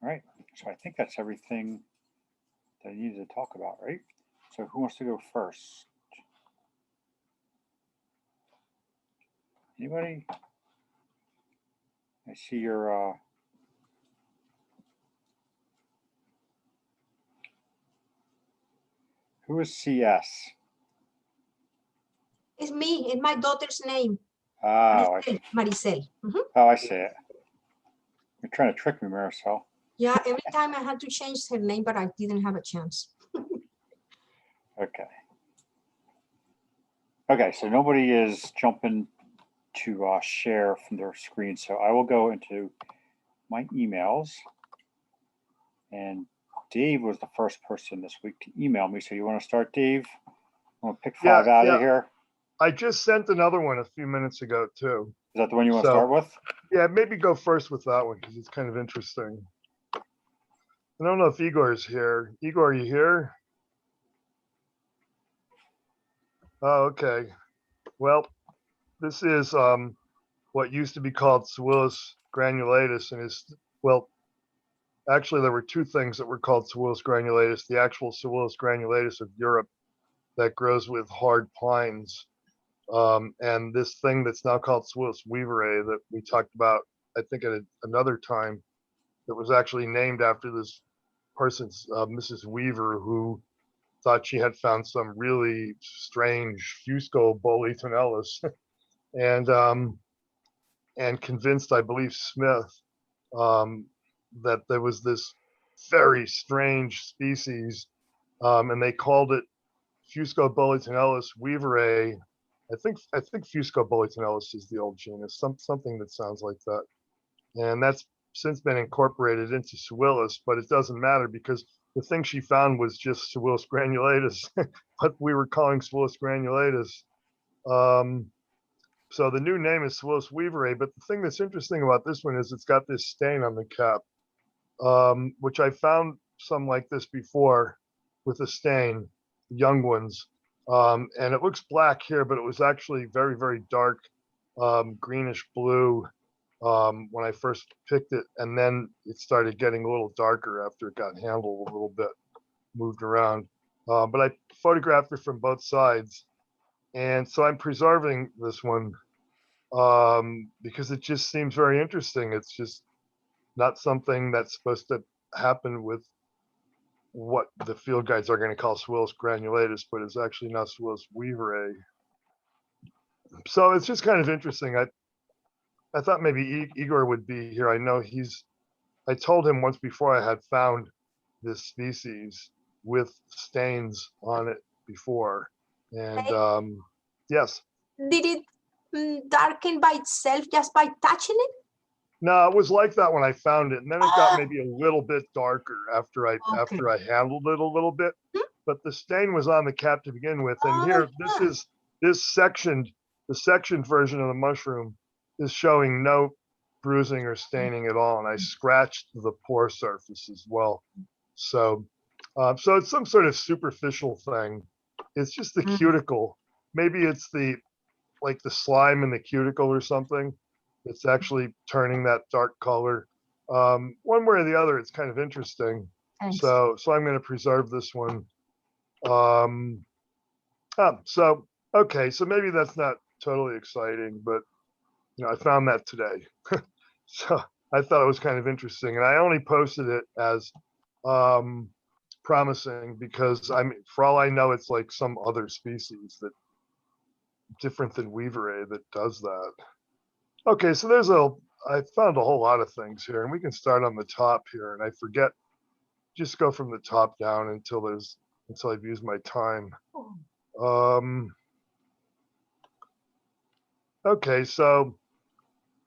All right. So I think that's everything that I needed to talk about, right? So who wants to go first? Anybody? I see your who is CS? It's me. It's my daughter's name. Oh, Maricel. Oh, I see it. You're trying to trick me, Marisol. Yeah, every time I had to change her name, but I didn't have a chance. Okay. Okay, so nobody is jumping to share from their screen. So I will go into my emails. And Dave was the first person this week to email me. So you want to start, Dave? I want to pick 5 out of here. I just sent another one a few minutes ago too. Is that the one you want to start with? Yeah, maybe go first with that one because it's kind of interesting. I don't know if Igor is here. Igor, are you here? Oh, okay. Well, this is what used to be called Pseuilus granulatus, and is, well, actually there were two things that were called Pseuilus granulatus. The actual Pseuilus granulatus of Europe that grows with hard pines, and this thing that's now called Pseuilus weaverae that we talked about, I think at another time, that was actually named after this person's Mrs. Weaver, who thought she had found some really strange Fusco boletonellus, and convinced, I believe, Smith that there was this very strange species, and they called it Fusco boletonellus weaverae. I think Fusco boletonellus is the old genus, something that sounds like that, and that's since been incorporated into Pseuilus, but it doesn't matter because the thing she found was just Pseuilus granulatus, but we were calling Pseuilus granulatus. So the new name is Pseuilus weaverae, but the thing that's interesting about this one is it's got this stain on the cap, which I found some like this before with a stain, young ones. And it looks black here, but it was actually very, very dark, greenish blue when I first picked it. And then it started getting a little darker after it got handled a little bit, moved around. But I photographed it from both sides. And so I'm preserving this one because it just seems very interesting. It's just not something that's supposed to happen with what the field guides are going to call Pseuilus granulatus, but it's actually not Pseuilus weaverae. So it's just kind of interesting. I thought maybe Igor would be here. I know I told him once before I had found this species with stains on it before. And yes. Did it darken by itself just by touching it? No, it was like that when I found it, and then it got maybe a little bit darker after I handled it a little bit. But the stain was on the cap to begin with, and here the sectioned version of the mushroom is showing no bruising or staining at all, and I scratched the pore surface as well. So it's some sort of superficial thing. It's just the cuticle. Maybe it's the slime in the cuticle or something. It's actually turning that dark color. One way or the other, it's kind of interesting. Thanks. So I'm going to preserve this one. Okay, so maybe that's not totally exciting, but I found that today. So I thought it was kind of interesting, and I only posted it as promising because for all I know, it's like some other species that different than weaverae that does that. Okay, so I found a whole lot of things here, and we can start on the top here, and I forget, just go from the top down until I've used my time. Okay, so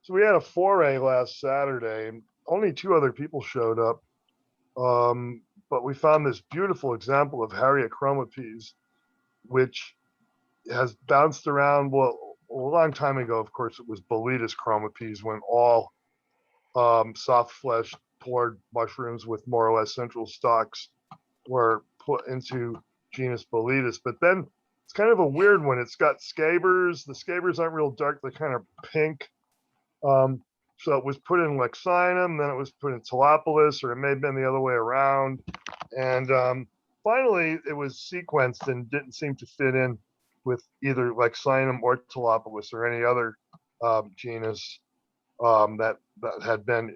we had a foray last Saturday, and only 2 other people showed up, but we found this beautiful example of Harriet chromapes, which has bounced around, well, a long time ago, of course, it was Boletus chromapes when all soft-fleshed pored mushrooms with more or less central stalks were put into genus Boletus. But then it's kind of a weird one. It's got scabers. The scabers aren't real dark. They're kind of pink. So it was put in Lexinum, then it was put in Talopolis, or it may have been the other way around. And finally, it was sequenced and didn't seem to fit in with either Lexinum or Talopolis or any other genus that had been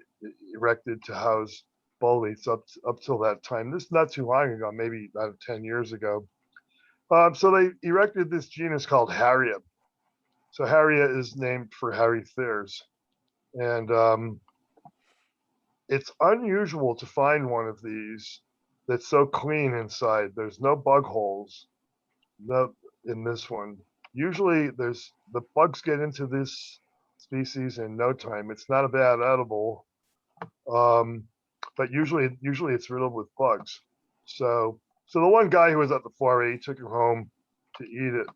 erected to house boletes up till that time. This is not too long ago, maybe about 10 years ago. So they erected this genus called Harrya. So Harrya is named for Harry Thiers. And it's unusual to find one of these that's so clean inside. There's no bug holes in this one. Usually the bugs get into this species in no time. It's not a bad edible, but usually it's riddled with bugs. So the one guy who was at the foray, he took it home to eat it.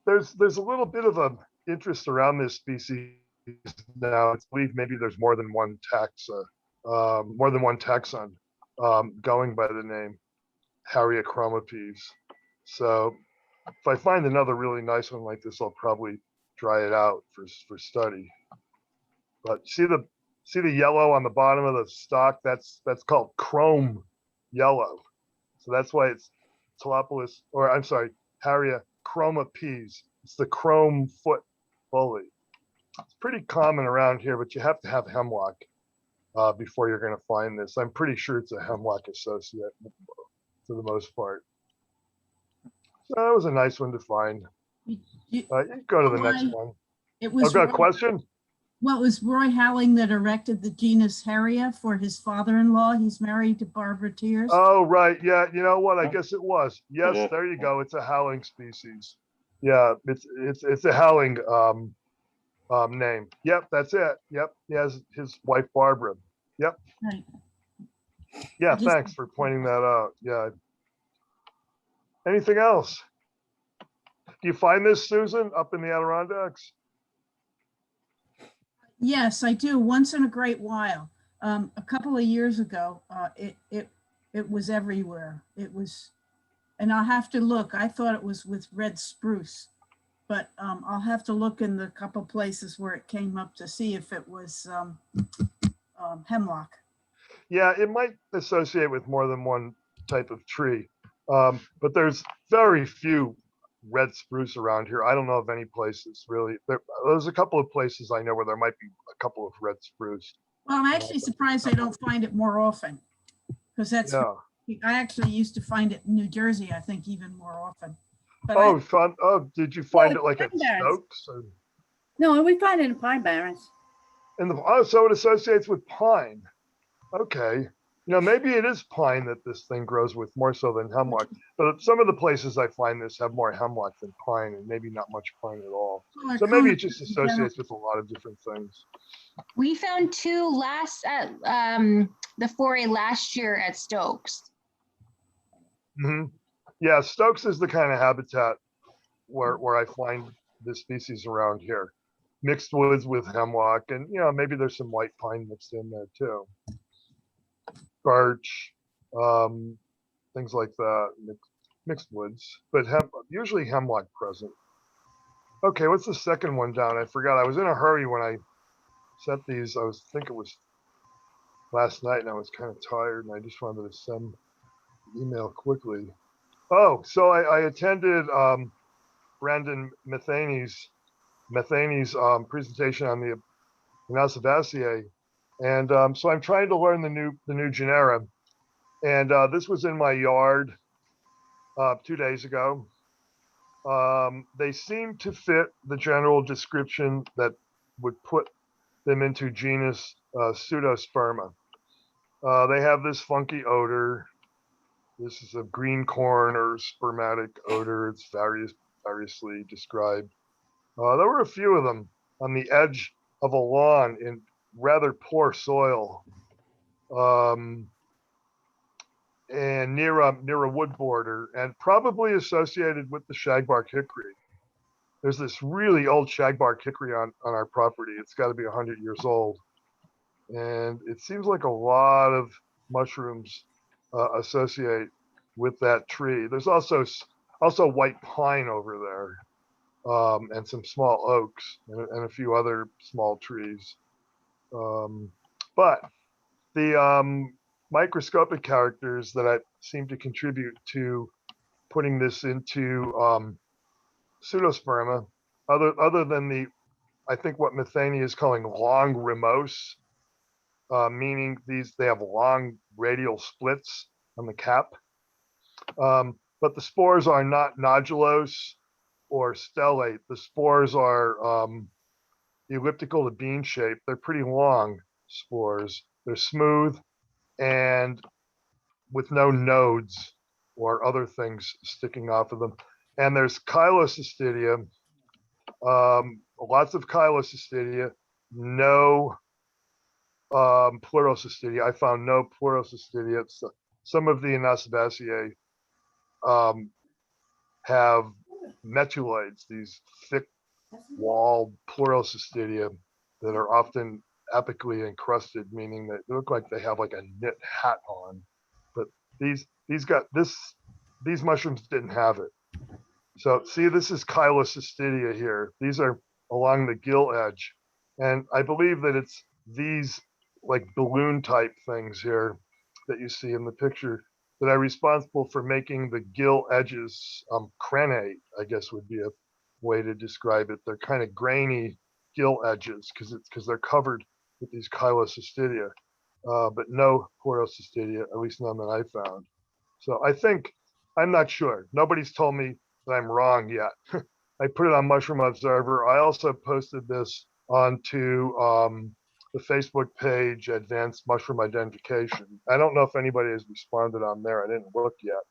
There's a little bit of a interest around this species now. I believe maybe there's more than one taxon going by the name Harrya chromapes. So if I find another really nice one like this, I'll probably dry it out for study. But see the yellow on the bottom of the stalk? That's called chrome yellow. So that's why it's Talopolis, or I'm sorry, Harrya chromapes. It's the chrome foot bolete. It's pretty common around here, but you have to have hemlock before you're going to find this. I'm pretty sure it's a hemlock associate for the most part. So that was a nice one to find. You go to the next one. It was. I've got a question. Well, it was Roy Howling that erected the genus Harrya for his father-in-law. He's married to Barbara Tears. Oh, right. Yeah. You know what? I guess it was. Yes, there you go. It's a howling species. Yeah, it's a howling name. Yep, that's it. Yep. He has his wife Barbara. Yep. Right. Yeah, thanks for pointing that out. Yeah. Anything else? Do you find this, Susan, up in the Adirondacks? Yes, I do. Once in a great while. A couple of years ago, it was everywhere. It was, and I'll have to look. I thought it was with red spruce, but I'll have to look in the couple places where it came up to see if it was hemlock. Yeah, it might associate with more than one type of tree, but there's very few red spruce around here. I don't know of any places really. There's a couple of places I know where there might be a couple of red spruce. Well, I'm actually surprised I don't find it more often, because that's, Yeah. I actually used to find it in New Jersey, I think, even more often. But did you find it like at Pine Barrens. Stokes? No, we find it in Pine Barrens. So it associates with pine. Okay. You know, maybe it is pine that this thing grows with more so than hemlock. But some of the places I find this have more hemlock than pine, and maybe not much pine at all. So maybe it just associates with a lot of different things. We found two last at the foray last year at Stokes. Mm-hmm. Yeah, Stokes is the kind of habitat where I find this species around here. Mixed woods with hemlock, and you know, maybe there's some white pine mixed in there too. Birch, things like that, mixed woods, but usually hemlock present. Okay, what's the second one down? I forgot. I was in a hurry when I sent these. I think it was last night, and I was kind of tired, and I just wanted to send the email quickly. Oh, so I attended Brandon Methane's presentation on the Anacevaceae. And so I'm trying to learn the new genera. And this was in my yard 2 days ago. They seem to fit the general description that would put them into genus Pseudosperma. They have this funky odor. This is a green corn or spermatic odor. It's variously described. There were a few of them on the edge of a lawn in rather poor soil, and near a wood border, and probably associated with the shagbark hickory. There's this really old shagbark hickory on our property. It's got to be 100 years old, and it seems like a lot of mushrooms associate with that tree. There's also white pine over there. and some small oaks and a few other small trees. But the microscopic characters that I seem to contribute to putting this into pseudosperma, other than I think what Matheny is calling long rimose, meaning they have long radial splits on the cap. But the spores are not nodulose or stellate. The spores are elliptical to bean shaped. They're pretty long spores. They're smooth and with no nodes or other things sticking off of them. And there's Chilocystidia, lots of Chilocystidia, no Pleurocystidia. I found no Pleurocystidia. Some of the Anasabaceae have metuloids, these thick wall Pleurocystidia that are often apically encrusted, meaning that they look like they have like a knit hat on. But these mushrooms didn't have it. So see, this is Chilocystidia here. These are along the gill edge. And I believe that it's these like balloon type things here that you see in the picture that are responsible for making the gill edges crenate, I guess would be a way to describe it. They're kind of grainy gill edges because they're covered with these Chilocystidia, but no Pleurocystidia, at least none that I found. So I think, I'm not sure. Nobody's told me that I'm wrong yet. I put it on Mushroom Observer. I also posted this onto the Facebook page, Advanced Mushroom Identification. I don't know if anybody has responded on there. I didn't look yet,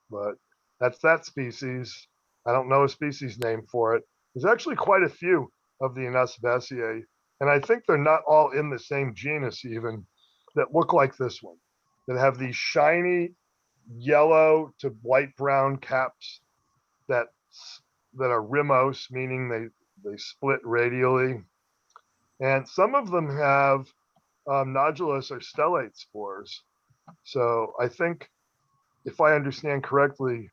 but that's that species. I don't know a species name for it. There's actually quite a few of the Anasabaceae, and I think they're not all in the same genus even, that look like this one, that have these shiny yellow to light brown caps that are rimose, meaning they split radially. And some of them have nodulous or stellate spores. So I think, if I understand correctly,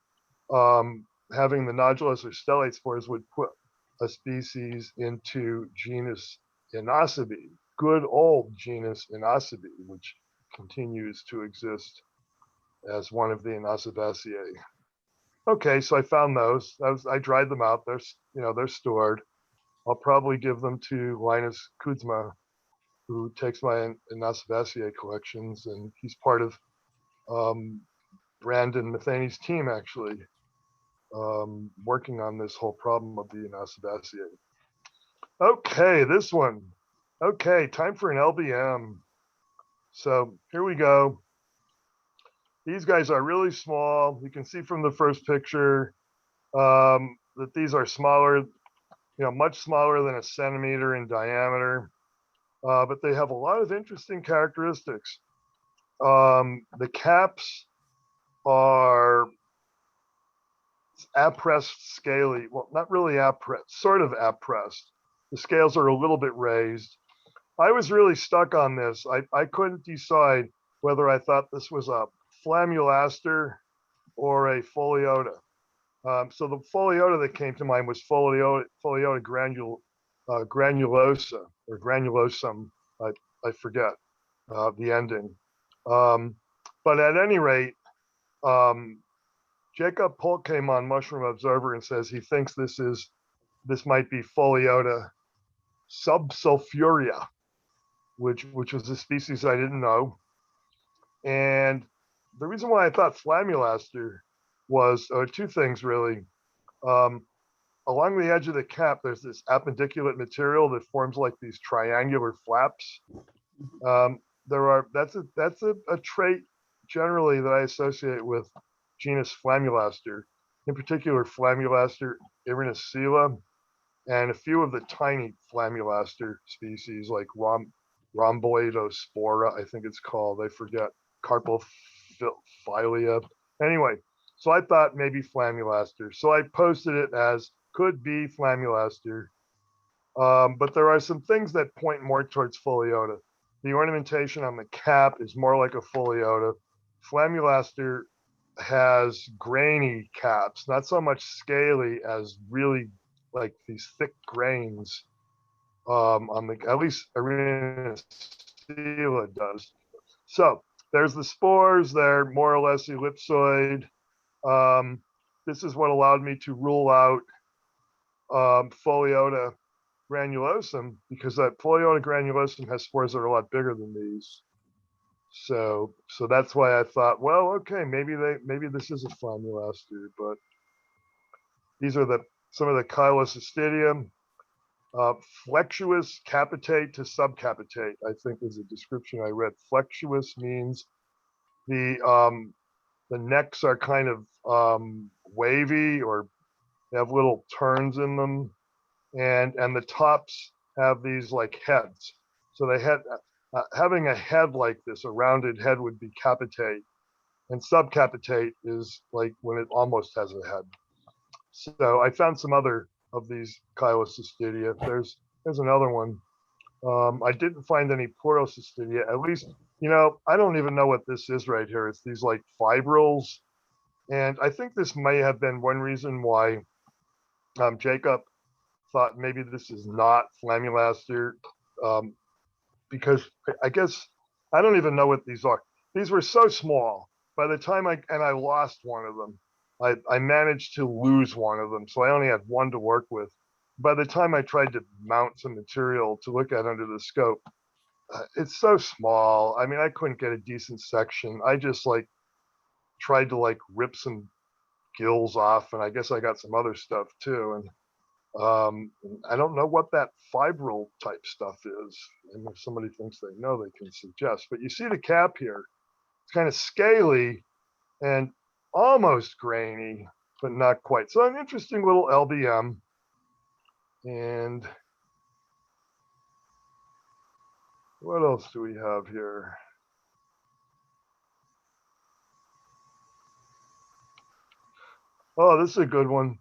having the nodulous or stellate spores would put a species into genus Inocybe, good old genus Inocybe, which continues to exist as one of the Anasabaceae. Okay, so I found those. I dried them out. They're stored. I'll probably give them to Linus Kuzma, who takes my Anasabaceae collections, and he's part of Brandon Matheny's team, actually, working on this whole problem of the Anasabaceae. Okay, this one. Okay, time for an LBM. So here we go. These guys are really small. You can see from the first picture that these are smaller, much smaller than a centimeter in diameter, but they have a lot of interesting characteristics. The caps are appressed scaly. Well, not really appressed, sort of appressed. The scales are a little bit raised. I was really stuck on this. I couldn't decide whether I thought this was a flammulaster or a foliota. So the foliota that came to mind was foliota granulosa or granulosum. I forget the ending. But at any rate, Jacob Polk came on Mushroom Observer and says he thinks this might be Foliota subsulfurea, which was a species I didn't know. And the reason why I thought flammulaster was two things really. Along the edge of the cap, there's this appendiculate material that forms like these triangular flaps. That's a trait generally that I associate with genus Flammulaster, in particular Flammulaster iridescella, and a few of the tiny Flammulaster species like Rhomboidospora, I think it's called. I forget. Carpophilia. Anyway, so I thought maybe Flammulaster. So I posted it as could be Flammulaster. But there are some things that point more towards Foliota. The ornamentation on the cap is more like a Foliota. Flammulaster has grainy caps, not so much scaly as really like these thick grains on the, at least Arena does. So there's the spores, they're more or less ellipsoid. This is what allowed me to rule out Foliota granulosum, because that Foliota granulosum has spores that are a lot bigger than these. So that's why I thought, well, okay, maybe this is a Flamulaster, but these are some of the Chyloscystidium. Flexuous capitate to subcapitate, I think is a description I read. Flexuous means the necks are kind of wavy, or they have little turns in them, and the tops have these like heads. So they had having a head like this, a rounded head, would be capitate, and subcapitate is like when it almost has a head. So I found some other of these Chyloscystidia. There's another one. I didn't find any Porocystidia. At least, I don't even know what this is right here. It's these like fibrils, and I think this may have been one reason why Jacob thought maybe this is not Flamulaster, because I guess I don't even know what these are. These were so small. By the time I lost one of them. I managed to lose one of them, so I only had one to work with. By the time I tried to mount some material to look at under the scope, it's so small. I mean, I couldn't get a decent section. I just tried to rip some gills off, and I guess I got some other stuff too. And I don't know what that fibril type stuff is. And if somebody thinks they know, they can suggest. But you see the cap here. It's kind of scaly and almost grainy, but not quite. So an interesting little LBM. And what else do we have here? Oh, this is a good one.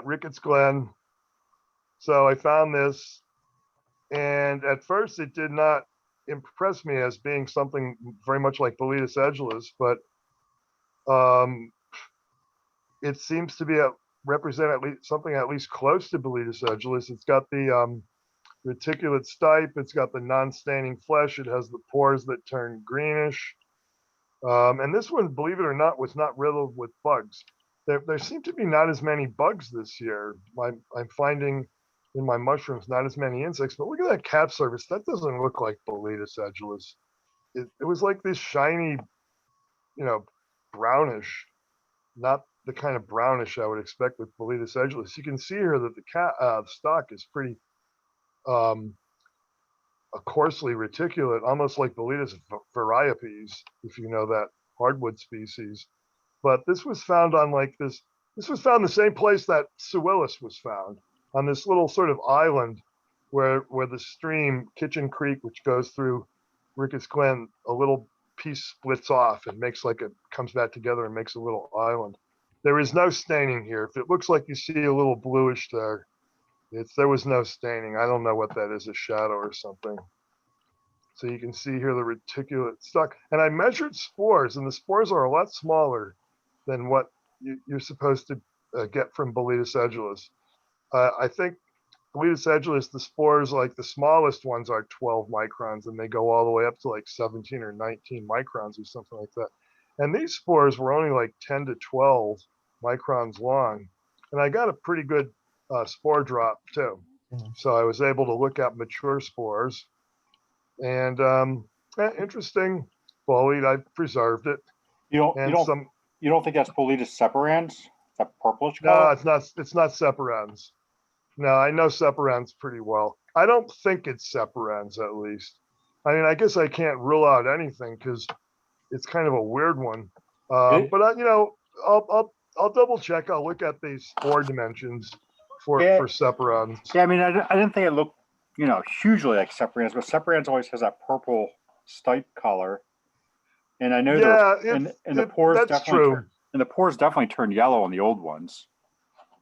Ricketts Glen. So I found this, and at first it did not impress me as being something very much like Boletus edulis, but it seems to be represent at least something at least close to Boletus edulis. It's got the reticulate stipe. It's got the non-staining flesh. It has the pores that turn greenish. And this one, believe it or not, was not riddled with bugs. There seem to be not as many bugs this year. I'm finding in my mushrooms not as many insects, but look at that cap surface. That doesn't look like Boletus edulis. It was like this shiny, brownish, not the kind of brownish I would expect with Boletus edulis. You can see here that the stalk is pretty coarsely reticulate, almost like Boletus variopes, if you know that hardwood species. But this was found on this was found the same place that Suillus was found, on this little sort of island where the stream Kitchen Creek, which goes through Ricketts Glen, a little piece splits off and makes comes back together and makes a little island. There is no staining here. If it looks like you see a little bluish there, there was no staining. I don't know what that is, a shadow or something. So you can see here the reticulate stalk. And I measured spores, and the spores are a lot smaller than what you're supposed to get from Boletus edulis. I think Boletus edulis, the spores, the smallest ones are 12 microns, and they go all the way up to 17 or 19 microns or something like that. And these spores were only 10 to 12 microns long. And I got a pretty good spore drop too. So I was able to look at mature spores. And interesting foliate. I preserved it. You don't think that's Boletus separans? That purplish color? No, it's not separans. No, I know separans pretty well. I don't think it's separans, at least. I mean, I guess I can't rule out anything because it's kind of a weird one. But I'll double check. I'll look at these spore dimensions for separans. Yeah, I mean, I didn't think it looked hugely like separans, but separans always has that purple stipe color. And I know the pores that's definitely true. And the pores definitely turn yellow on the old ones.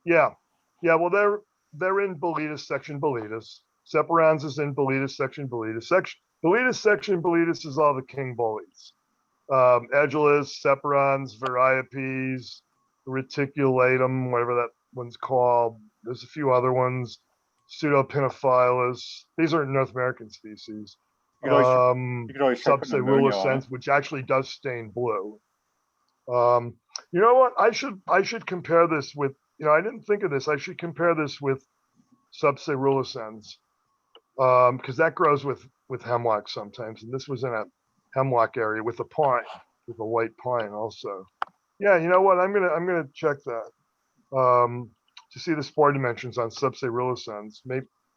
Yeah. Well, they're in Boletus section Boletus. Separans is in Boletus section Boletus. Boletus section Boletus is all the king boletes. Edulis, Separons, Variopes, Reticulatum, whatever that one's called. There's a few other ones. Pseudopinophyllus. These are North American species. You could always try putting ammonia on it. Subcerulescens, which actually does stain blue. You know what? I should compare this with, I didn't think of this. I should compare this with Subcerulescens, because that grows with hemlock sometimes, and this was in a hemlock area with a pine, with a white pine also. Yeah, you know what? I'm gonna check that to see the spore dimensions on Subcerulescens.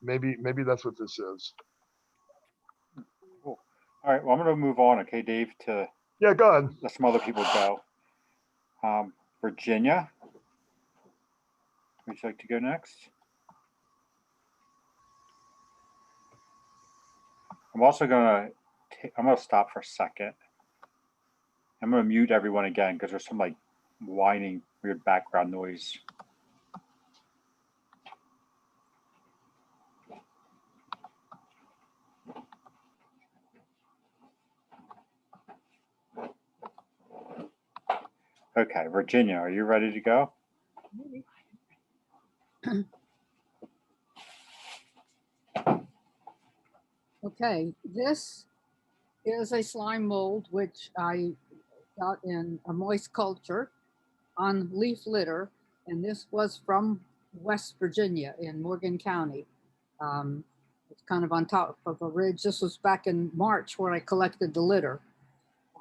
Maybe that's what this is. Cool. All right, well, I'm going to move on, okay, Dave, to Yeah, go ahead. let some other people go. Virginia, would you like to go next? I'm also going to stop for a second. I'm going to mute everyone again because there's some like whining, weird background noise. Okay, Virginia, are you ready to go? Okay, this is a slime mold which I got in a moist culture on leaf litter, and this was from West Virginia in Morgan County. It's kind of on top of a ridge. This was back in March where I collected the litter.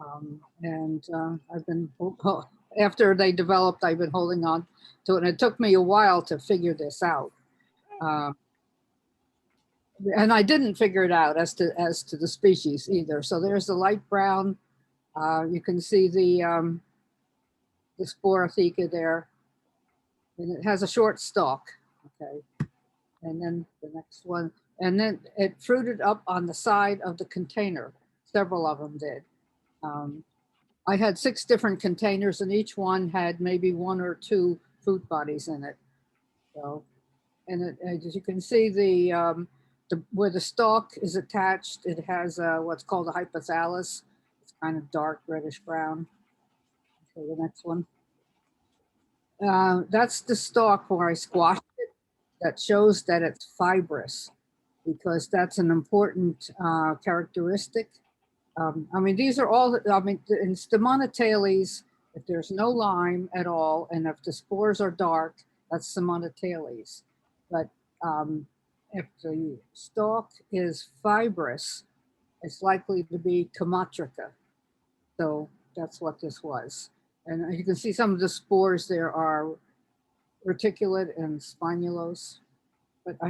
I've been, after they developed, I've been holding on to it. And it took me a while to figure this out. And I didn't figure it out as to the species either. So there's the light brown. You can see the sporotheca there, and it has a short stalk. Okay, and then the next one, and then it fruited up on the side of the container. Several of them did. I had 6 different containers, and each one had maybe 1 or 2 fruit bodies in it. So, and as you can see, where the stalk is attached, it has what's called a hypothallus. It's kind of dark reddish brown. Okay, the next one. That's the stalk where I squashed it. That shows that it's fibrous, because that's an important characteristic. I mean, these are all, in Stomatoteles, if there's no lime at all, and if the spores are dark, that's Stomatoteles. But if the stalk is fibrous, it's likely to be Chamatrica. So that's what this was. And you can see some of the spores there are reticulate and spinulose, but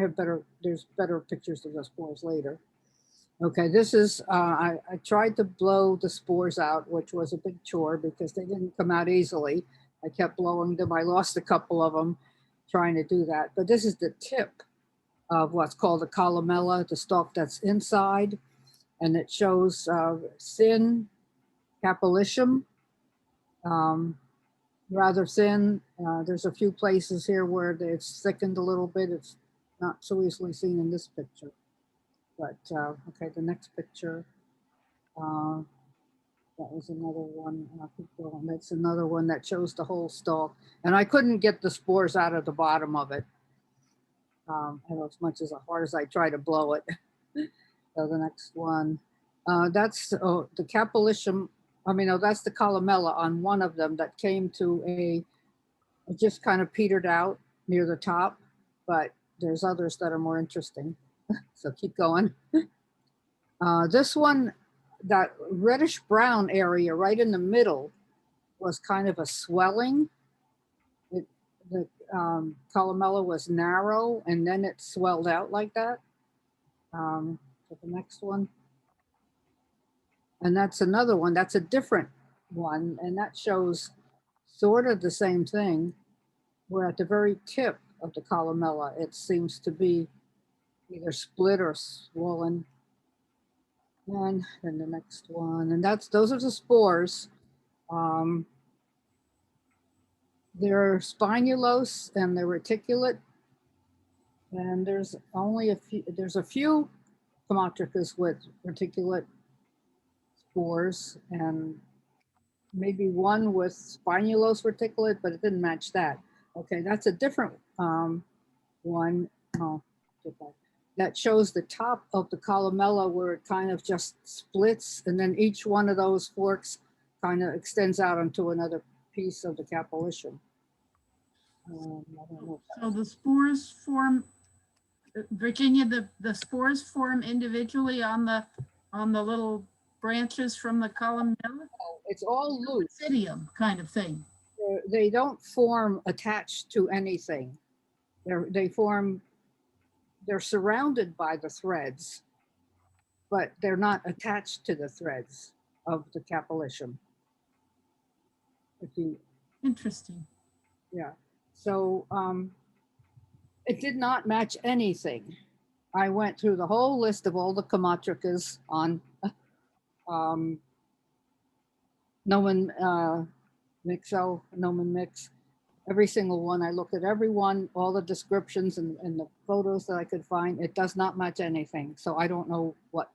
there's better pictures of the spores later. Okay, this is, I tried to blow the spores out, which was a big chore because they didn't come out easily. I kept blowing them. I lost a couple of them trying to do that. But this is the tip of what's called a columella, the stalk that's inside. And it shows thin capillicium, rather thin. There's a few places here where it's thickened a little bit. It's not so easily seen in this picture. But okay, the next picture, that was another one. I'll keep going. That's another one that shows the whole stalk. And I couldn't get the spores out of the bottom of it. As much as hard as I try to blow it. So the next one, that's the capillicium. That's the columella on one of them that came to it just kind of petered out near the top, but there's others that are more interesting. So keep going. This one, that reddish brown area right in the middle was kind of a swelling. The columella was narrow and then it swelled out like that. So the next one. And that's another one, that's a different one. And that shows sort of the same thing, where at the very tip of the columella, it seems to be either split or swollen. And then the next one, and those are the spores. They're spinulose and they're reticulate. And there's a few Chamatricas with reticulate spores, and maybe one with spinulose reticulate, but it didn't match that. Okay, that's a different one. Oh, get back. That shows the top of the columella where it kind of just splits, and then each one of those forks kind of extends out onto another piece of the capillation. I don't know. So the spores form, Virginia, the spores form individually on the little branches from the columella? It's all loose. Pygidium kind of thing. They don't form attached to anything. They're surrounded by the threads, but they're not attached to the threads of the capillation. If you, Interesting. yeah. So it did not match anything. I went through the whole list of all the Kamatricas on Nomen Mix. Every single one. I looked at every one, all the descriptions and the photos that I could find. It does not match anything. So I don't know what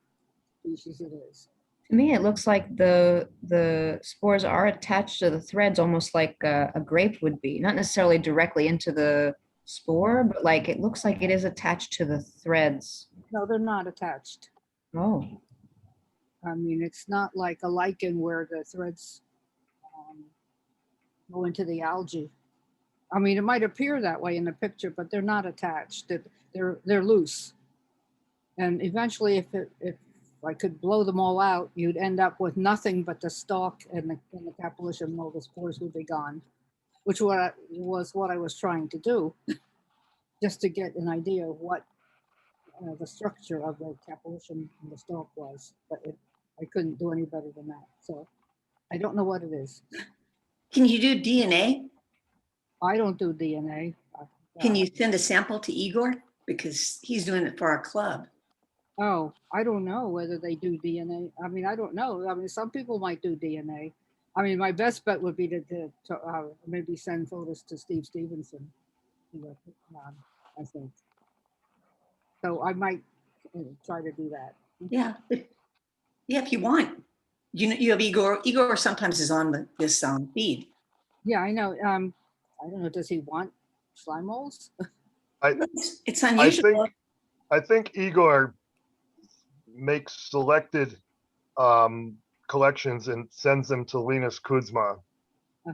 species it is. To me, it looks like the spores are attached to the threads, almost like a grape would be. Not necessarily directly into the spore, but like it looks like it is attached to the threads. No, they're not attached. Oh, I mean, it's not like a lichen where the threads go into the algae. I mean, it might appear that way in the picture, but they're not attached. They're loose. And eventually, if I could blow them all out, you'd end up with nothing but the stalk and the capillation. All the spores would be gone, which was what I was trying to do, just to get an idea of what the structure of the capillation and the stalk was. But I couldn't do any better than that. So I don't know what it is. Can you do DNA? I don't do DNA. Can you send a sample to Igor? Because he's doing it for our club. Oh, I don't know whether they do DNA. I mean, I don't know. I mean, some people might do DNA. I mean, my best bet would be to maybe send photos to Steve Stevenson. I think. So I might try to do that. Yeah, if you want. You have Igor. Igor sometimes is on this feed. Yeah, I know. I don't know. Does he want slime molds? It's unusual. I think Igor makes selected collections and sends them to Linus Kuzma,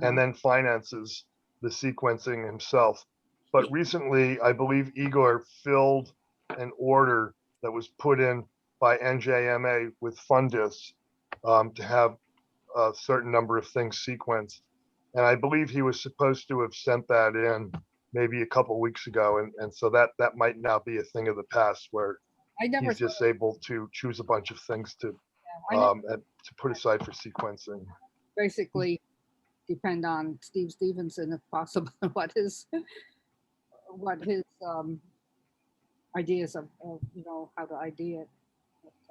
and then finances the sequencing himself. But recently, I believe Igor filled an order that was put in by NJMA with Fundus to have a certain number of things sequenced. And I believe he was supposed to have sent that in maybe a couple of weeks ago. And so that might now be a thing of the past where he's just able to choose a bunch of things to put aside for sequencing. Basically depend on Steve Stevenson if possible, what his ideas of how to ID it.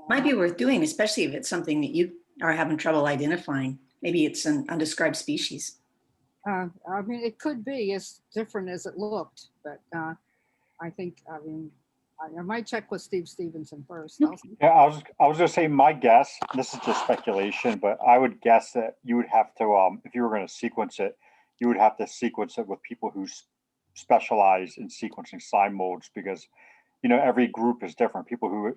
Might be worth doing, especially if it's something that you are having trouble identifying. Maybe it's an undescribed species. I mean, it could be as different as it looked, but I think, I might check with Steve Stevenson first. Yeah, I was gonna say my guess, this is just speculation, but I would guess that you would have to, if you were gonna sequence it, you would have to sequence it with people who specialize in sequencing slime molds, because, every group is different. People who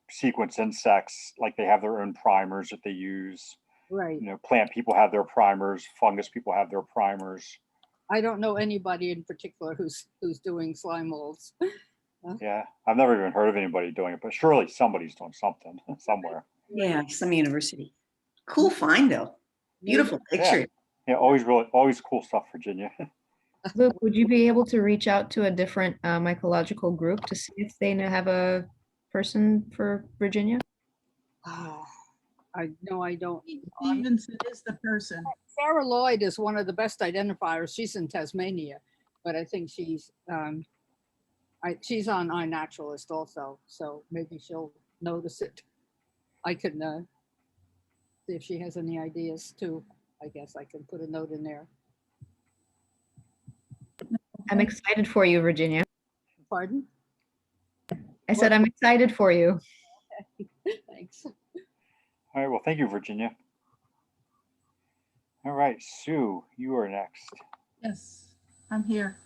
sequence insects, like they have their own primers that they use. Right. Plant people have their primers, fungus people have their primers. I don't know anybody in particular who's doing slime molds. Yeah, I've never even heard of anybody doing it, but surely somebody's doing something somewhere. Yeah, some university. Cool find though. Beautiful picture. Yeah, always cool stuff, Virginia. Luke, would you be able to reach out to a different mycological group to see if they have a person for Virginia? I don't. Stevenson is the person. Sarah Lloyd is one of the best identifiers. She's in Tasmania, but I think she's on iNaturalist also, so maybe she'll notice it. I can see if she has any ideas too. I guess I can put a note in there. I'm excited for you, Virginia. Pardon? I said I'm excited for you. Thanks. All right, well, thank you, Virginia. All right, Sue, you are next. Yes, I'm here.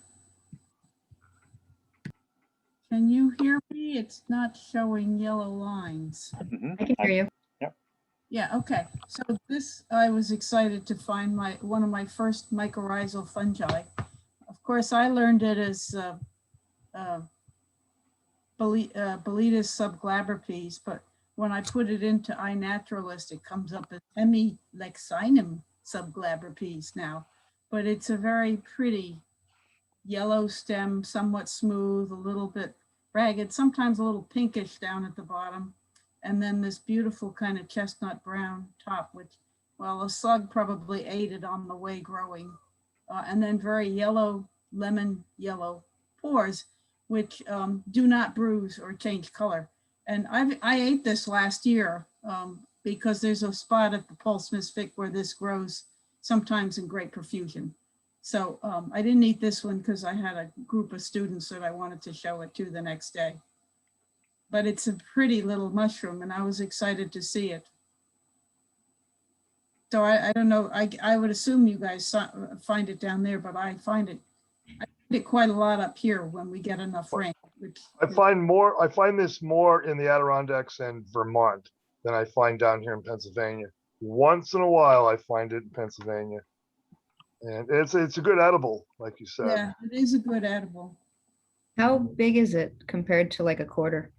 Can you hear me? It's not showing yellow lines. Mhm. I can hear you. Yeah, okay. So this, I was excited to find one of my first mycorrhizal fungi. Of course, I learned it as Boletus subglabripes, but when I put it into iNaturalist, it comes up as Hemilexinum subglabripes now. But it's a very pretty yellow stem, somewhat smooth, a little bit ragged, sometimes a little pinkish down at the bottom. And then this beautiful kind of chestnut brown top, which, well, a slug probably ate it on the way growing. And then very yellow, lemon yellow pores, which do not bruise or change color. And I ate this last year because there's a spot at the Pulse Misfit where this grows sometimes in great profusion. So I didn't eat this one because I had a group of students that I wanted to show it to the next day. But it's a pretty little mushroom and I was excited to see it. So I don't know, I would assume you guys find it down there, but I find it quite a lot up here when we get enough rain. I find this more in the Adirondacks and Vermont than I find down here in Pennsylvania. Once in a while, I find it in Pennsylvania. And it's a good edible, like you said. Yeah, it is a good edible. How big is it compared to like a quarter?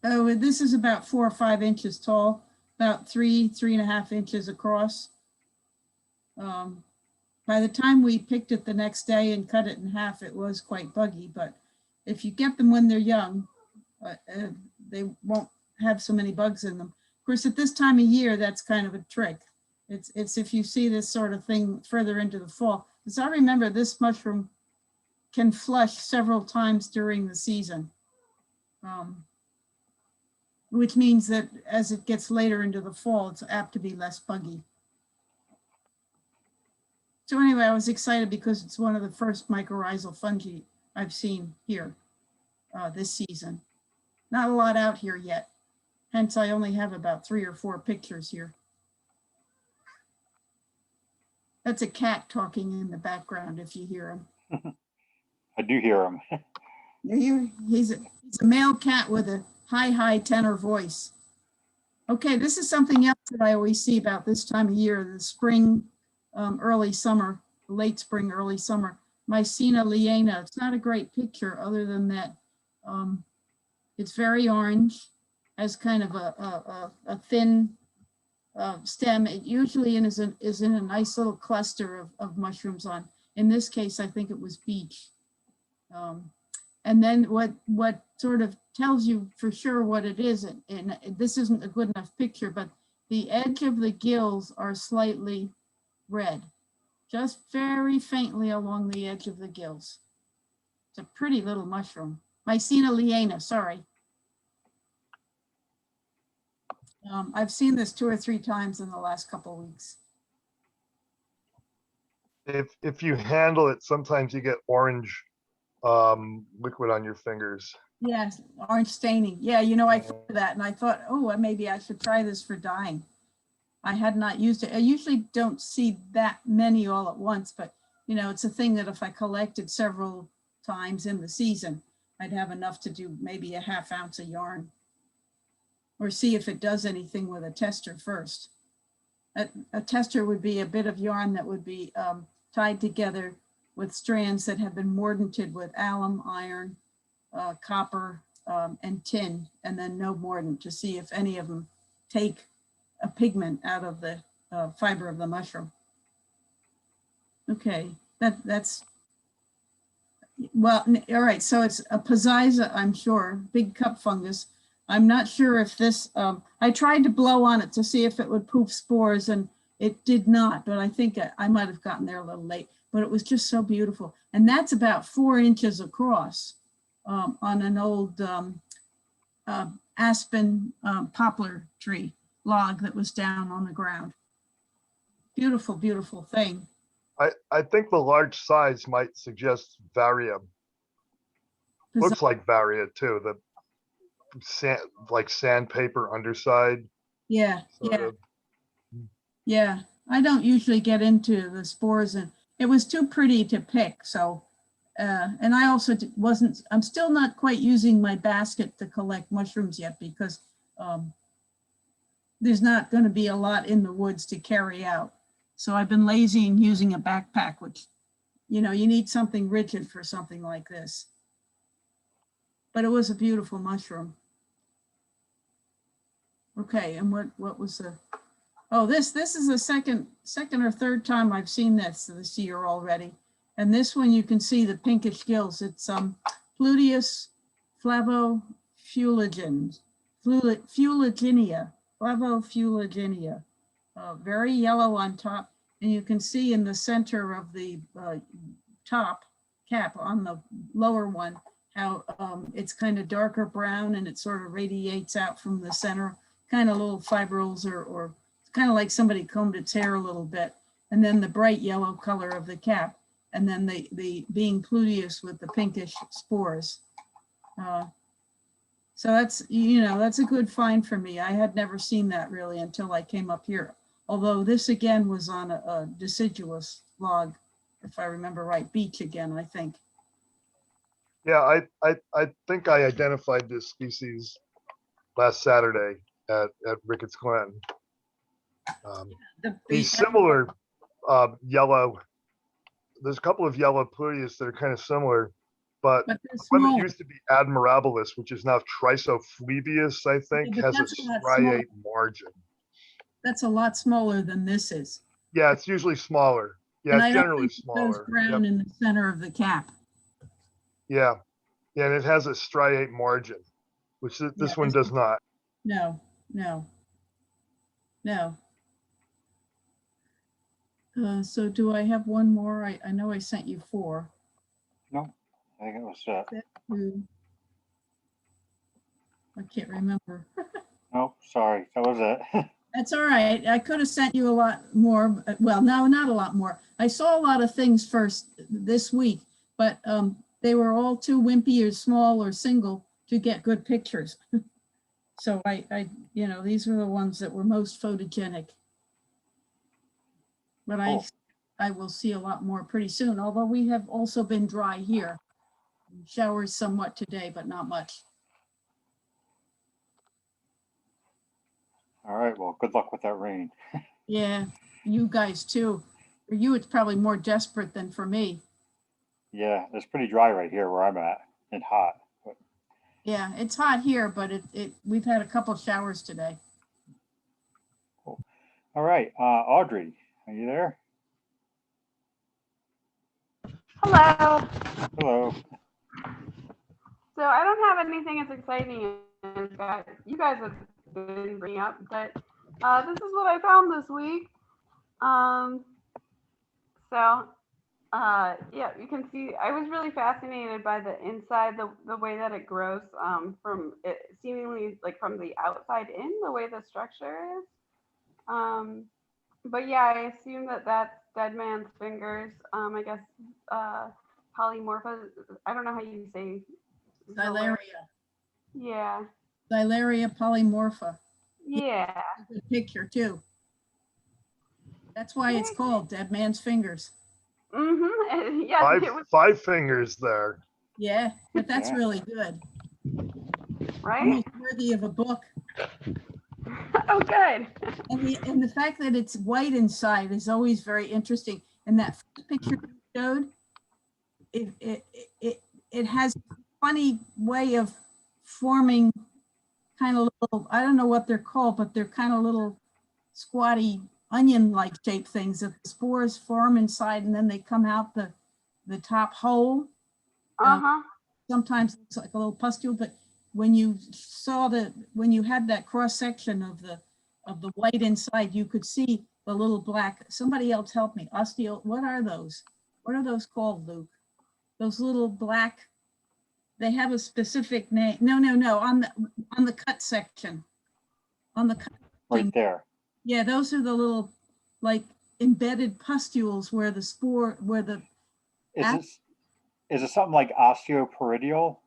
Oh, this is about 4 or 5 inches tall, about 3.5 inches across. By the time we picked it the next day and cut it in half, it was quite buggy, but if you get them when they're young, they won't have so many bugs in them. Of course, at this time of year, that's kind of a trick. It's if you see this sort of thing further into the fall, because I remember this mushroom can flush several times during the season. Which means that as it gets later into the fall, it's apt to be less buggy. So anyway, I was excited because it's one of the first mycorrhizal fungi I've seen here this season. Not a lot out here yet. Hence, I only have about 3 or 4 pictures here. That's a cat talking in the background if you hear him. I do hear him. He's a male cat with a high tenor voice. Okay, this is something else that I always see about this time of year, the spring, early summer, late spring, early summer. Mycena liana. It's not a great picture other than that it's very orange, has kind of a thin stem. It usually is in a nice little cluster of mushrooms on. In this case, I think it was beech. And then what sort of tells you for sure what it is, and this isn't a good enough picture, but the edge of the gills are slightly red, just very faintly along the edge of the gills. It's a pretty little mushroom. Mycena liana, sorry. I've seen this 2 or 3 times in the last couple of weeks. If you handle it, sometimes you get orange liquid on your fingers. Yes, orange staining. Yeah, you know, I thought of that and I thought, oh, maybe I should try this for dyeing. I had not used it. I usually don't see that many all at once, but you know, it's a thing that if I collected several times in the season, I'd have enough to do maybe a ½ ounce of yarn. Or see if it does anything with a tester first. A tester would be a bit of yarn that would be tied together with strands that have been mordanted with alum, iron, copper, and tin, and then no mordant to see if any of them take a pigment out of the fiber of the mushroom. Okay, that's, well, all right, so it's a Pisiza, I'm sure, big cup fungus. I'm not sure if this, I tried to blow on it to see if it would poof spores and it did not, but I think I might have gotten there a little late, but it was just so beautiful. And that's about 4 inches across on an old aspen poplar tree log that was down on the ground. Beautiful, beautiful thing. I think the large size might suggest Varia. Looks like Varia too. The like sandpaper underside. Yeah, yeah. of. Yeah, I don't usually get into the spores, and it was too pretty to pick. So, and I also I'm still not quite using my basket to collect mushrooms yet because there's not going to be a lot in the woods to carry out. So I've been lazy and using a backpack, which, you know, you need something rigid for something like this. But it was a beautiful mushroom. Okay, and what was the, oh, this is the second or third time I've seen this year already. And this one you can see the pinkish gills. It's Pluteus flavofulagens, flavofulaginea, very yellow on top. And you can see in the center of the top cap on the lower one, how it's kind of darker brown and it sort of radiates out from the center, kind of little fibrils or kind of like somebody combed its hair a little bit. And then the bright yellow color of the cap. And then the being Pluteus with the pinkish spores. So that's, you know, that's a good find for me. I had never seen that really until I came up here. Although this again was on a deciduous log, if I remember right, beech again, I think. Yeah, I think I identified this species last Saturday at Ricketts Glen. These similar yellow, there's a couple of yellow Pluteus that are kind of similar, but one that used to be Admirabilis, which is now Trisophlebus, I think, Yeah, has a striate margin. That's a lot smaller than this is. Yeah, it's usually smaller. Yeah, and it's generally smaller. Brown in the center of the cap. Yeah, yeah, and it has a striate margin, which this one does not. No. So do I have one more? I know I sent you 4. No, I think it was. I can't remember. No, sorry, that was it. That's all right. I could have sent you a lot more. Well, no, not a lot more. I saw a lot of things first this week, but they were all too wimpy or small or single to get good pictures. So I, you know, these were the ones that were most photogenic. But cool. I will see a lot more pretty soon, although we have also been dry here. Showers somewhat today, but not much. All right, well, good luck with that rain. Yeah, you guys too. For you, it's probably more desperate than for me. Yeah, it's pretty dry right here where I'm at and hot. But... Yeah, it's hot here, but we've had a couple showers today. Cool. All right, Audrey, are you there? Hello. Hello. So I don't have anything as exciting as that you guys have been bringing up, but this is what I found this week. Yeah, you can see I was really fascinated by the inside, the way that it grows from it seemingly like from the outside in, the way the structure is. But yeah, I assume that that's dead man's fingers. I guess polymorpha. I don't know how you say. Xylaria. Yeah. Xylaria polymorpha. Yeah. Good picture too. That's why it's called dead man's fingers. Mm-hmm. Yeah. Five fingers there. Yeah, but that's really good. Right. Almost worthy of a book. Oh, good. And the fact that it's white inside is always very interesting. And that picture you showed, it has a funny way of forming kind of little, I don't know what they're called, but they're kind of little squatty onion-like shaped things that the spores form inside and then they come out the top hole. Sometimes it's like a little pustule, but when you when you had that cross section of the white inside, you could see the little black, somebody else help me, what are those? What are those called, Luke? Those little black, they have a specific name. No, on the cut section. On the cut right section. there. Yeah, those are the little like embedded pustules where the spore, where the is it something like osteoperidial?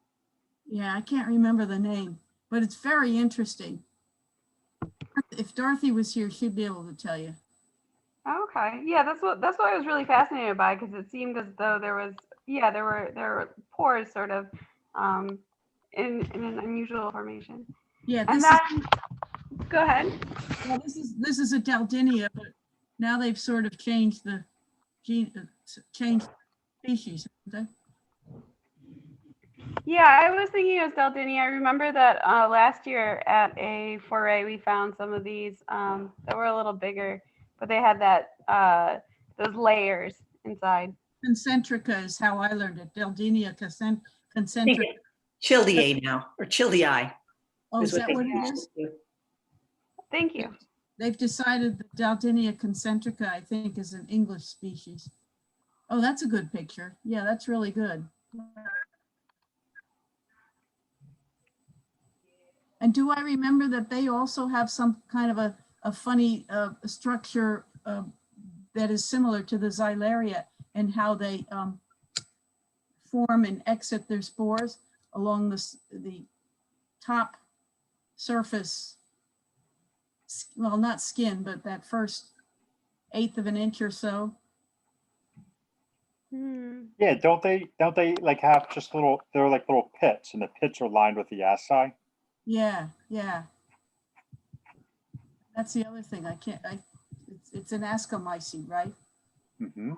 Yeah, I can't remember the name, but it's very interesting. If Dorothy was here, she'd be able to tell you. Okay. Yeah, that's what I was really fascinated by, because it seemed as though there was, yeah, there were pores sort of in an unusual formation. Yeah, And this is, then go ahead. well, this is a Daldinia, but now they've sort of changed the gene, changed species, haven't they? Yeah, I was thinking it was Daldinia. I remember that last year at a foray we found some of these that were a little bigger, but they had that those layers inside. Concentrica is how I learned it. Daldinia concentrica. Childii now, or Childii. Oh, is that they what it used is? to do. Thank you. They've decided that Daldinia concentrica, I think, is an English species. Oh, that's a good picture. Yeah, that's really good. And do I remember that they also have some kind of a funny structure that is similar to the Xylaria, and how they form and exit their spores along the top surface, well, not skin, but that first 1/8 of an inch or so. Yeah, don't they like have just they're like little pits, and the pits are lined with the asci? Yeah, yeah. That's the other thing. It's an ascomycete, right? Mm-hmm.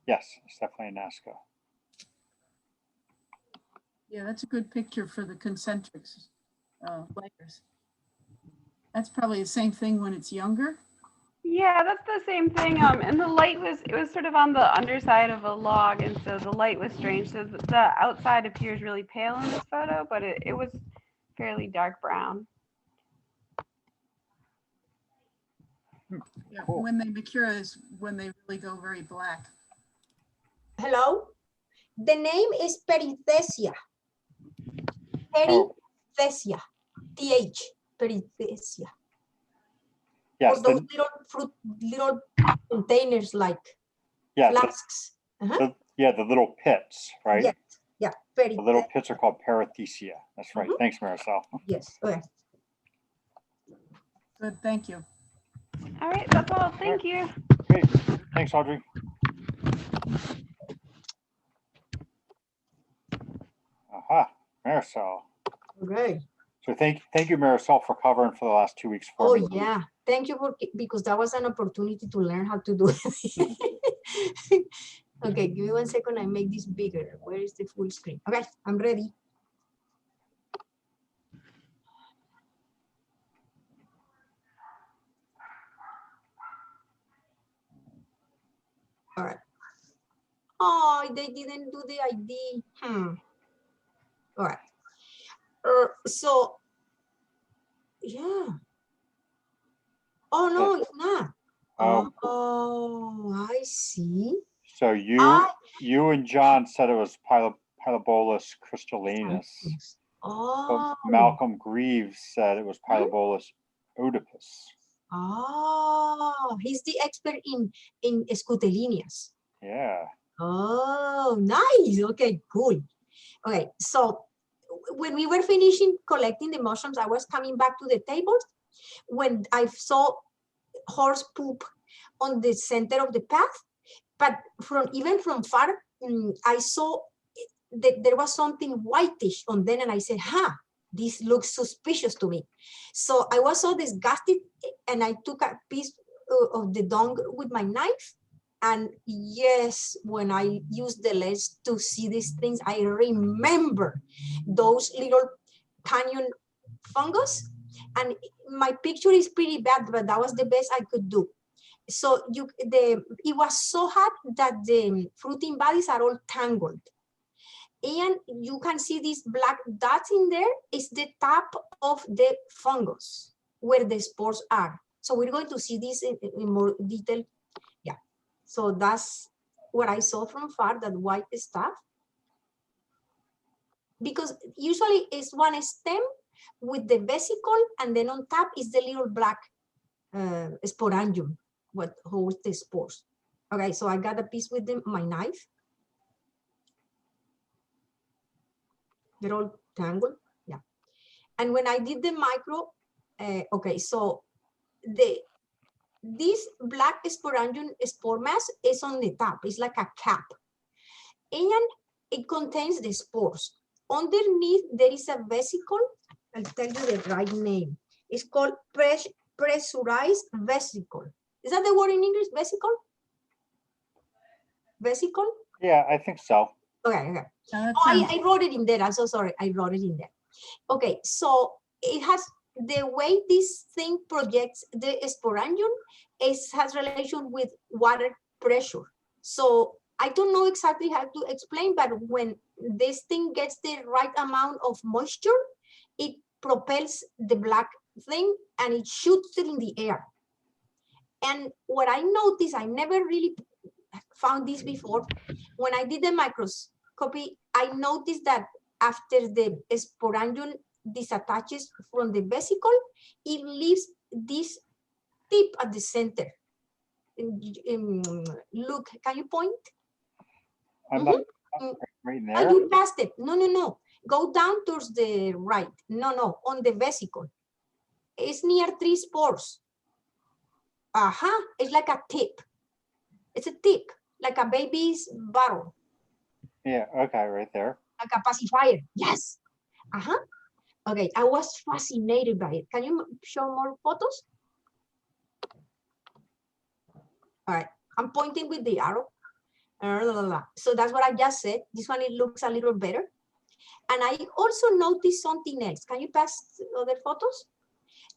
Yes, it's definitely an asco. Yeah, that's a good picture for the concentrics layers. That's probably the same thing when it's younger. Yeah, that's the same thing. And the light it was sort of on the underside of a log, and so the light was strange. So the outside appears really pale in this photo, but it was fairly dark brown. Yeah, Cool. when they mature is when they really go very black. Hello? The name is Perithecia. Oh. Perithecia. TH. Perithecia. Yes, Or those little containers like yeah, flasks. yeah, the little pits, right? Yes. Yeah. The little pits are called perithecia. That's right. Thanks, Marisol. Yes. Okay. Good, thank you. All right, that's all. Thank you. Great. Thanks, Audrey. Aha, Marisol. Okay. So thank you, Marisol, for covering for the last 2 weeks for me. Oh yeah. Thank you because that was an opportunity to learn how to do it. Okay, give me 1 second. I make this bigger. Where is the full screen? Okay, I'm ready. All right. Oh, they didn't do the ID. All right. So, yeah. Oh, no, it's not. Oh, I see. So you and John said it was Pilobolus crystallinus. Oh. But Malcolm Greaves said it was Pilobolus oedipus. Oh, he's the expert in Scutellineas. Yeah. Oh, nice. Okay, cool. Okay, so when we were finishing collecting the mushrooms, I was coming back to the table when I saw horse poop on the center of the path, but even from far, I saw that there was something whitish on them, and I said, this looks suspicious to me. So I was so disgusted, and I took a piece of the dung with my knife. And yes, when I used the lens to see these things, I remember those little canyon fungus. And my picture is pretty bad, but that was the best I could do. So it was so hot that the fruiting bodies are all tangled. And you can see these black dots in there. It's the top of the fungus where the spores are. So we're going to see this in more detail. Yeah. So that's what I saw from far, that white stuff. Because usually it's one stem with the vesicle, and then on top is the little black sporangium, what holds the spores. Okay, so I got a piece with my knife. They're all tangled, yeah. And when I did the micro, okay, so this black sporangium spore mass is on the top. It's like a cap. And it contains the spores. Underneath, there is a vesicle. I'll tell you the right name. It's called pressurized vesicle. Is that the word in English, vesicle? Vesicle? Yeah, I think so. Okay. That Oh, sounds- I wrote it in there. I'm so sorry. I wrote it in there. Okay, so it has the way this thing projects the sporangium has relation with water pressure. So I don't know exactly how to explain, but when this thing gets the right amount of moisture, it propels the black thing and it shoots it in the air. And what I noticed, I never really found this before. When I did the microscopy, I noticed that after the sporangium disattaches from the vesicle, it leaves this tip at the center. Look, can you point? I'm not right in Oh, there. you passed it. No. Go down towards the right. No, on the vesicle. It's near 3 spores. It's like a tip. It's a tip, like a baby's bottle. Yeah, okay, right there. Like a pacifier. Yes. Okay, I was fascinated by it. Can you show more photos? All right, I'm pointing with the arrow. So that's what I just said. This one, it looks a little better. And I also noticed something else. Can you pass other photos?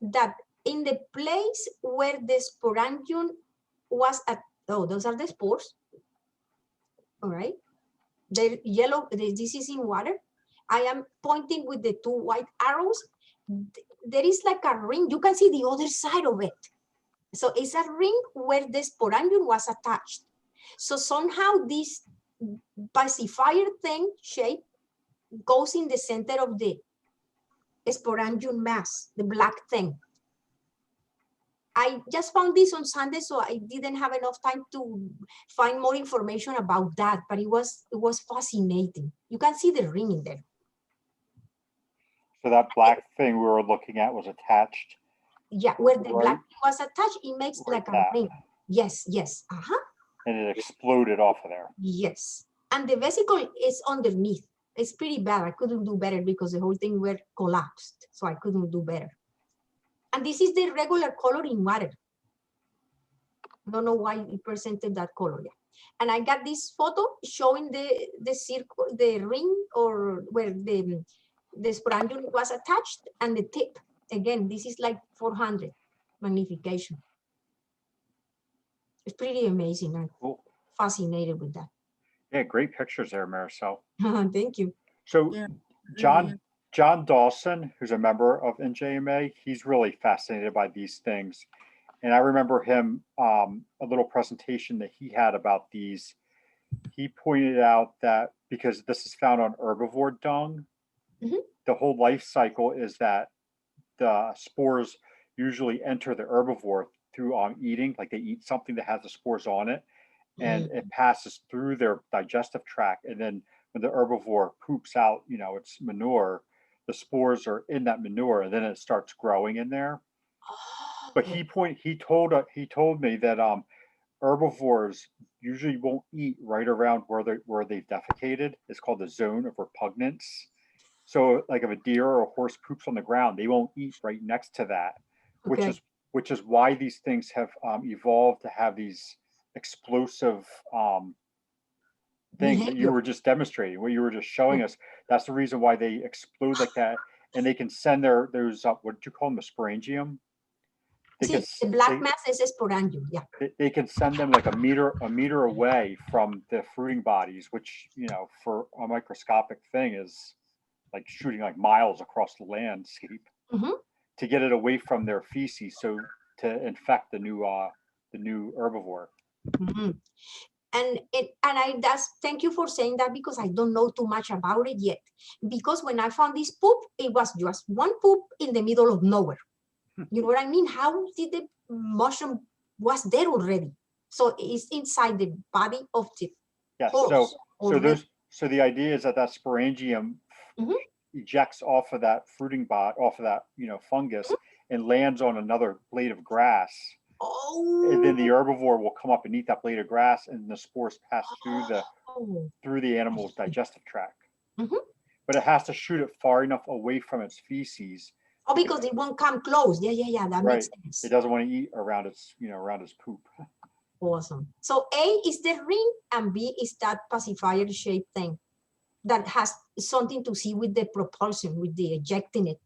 That in the place where the sporangium was at, oh, those are the spores. All right. The yellow, this is in water. I am pointing with the 2 white arrows. There is like a ring. You can see the other side of it. So it's a ring where the sporangium was attached. So somehow this pacifier thing shape goes in the center of the sporangium mass, the black thing. I just found this on Sunday, so I didn't have enough time to find more information about that, but it was fascinating. You can see the ring in there. So that black thing we were looking at was attached. Yeah, where the Right. black was attached, it makes Like like a that. ring. Yes. And it exploded off of there. Yes. And the vesicle is underneath. It's pretty bad. I couldn't do better because the whole thing were collapsed. So I couldn't do better. And this is the regular color in water. I don't know why it presented that color. Yeah. And I got this photo showing the circle, the ring, or where the sporangium was attached, and the tip. Again, this is like 400 magnification. It's pretty amazing. I'm Cool. fascinated with that. Yeah, great pictures there, Marisol. Thank you. So Yeah, John Dawson, who's a member of NJMA, he's really fascinated by these things. And I remember him, a little presentation that he had about these. He pointed out that because this is found on herbivore dung, the whole life cycle is that the spores usually enter the herbivore through eating, like they eat something that has the spores on it, and it passes through their digestive tract. And then when the herbivore poops out, its manure, the spores are in that manure, and then it starts growing in there. But he told me that herbivores usually won't eat right around where they've defecated. It's called the zone of repugnance. So like if a deer or a horse poops on the ground, they won't eat right next to that, which is why these things have evolved to have these explosive things that you were just demonstrating, what you were just showing us. That's the reason why they explode like that, and they can send those what did you call them, a sporangium? The black mass is a sporangium. Yeah. They can send them like a meter away from the fruiting bodies, which for a microscopic thing is like shooting like miles across the landscape to get it away from their feces, so to infect the new herbivore. And thank you for saying that, because I don't know too much about it yet. Because when I found this poop, it was just one poop in the middle of nowhere. You know what I mean? How did the mushroom was there already? So it's inside the body of the horse. So the idea is that sporangium ejects off of that fruiting bot, off of that fungus, and lands on another blade of grass, And then the Oh. herbivore will come up and eat that blade of grass, and the spores pass through the animal's digestive tract. Mhm. But it has to shoot it far enough away from its feces. Oh, because it won't come close. Yeah. That Right. makes sense. It doesn't want to eat around its, around its poop. Awesome. So A is the ring and B is that pacifier shaped thing that has something to see with the propulsion, with the ejecting it.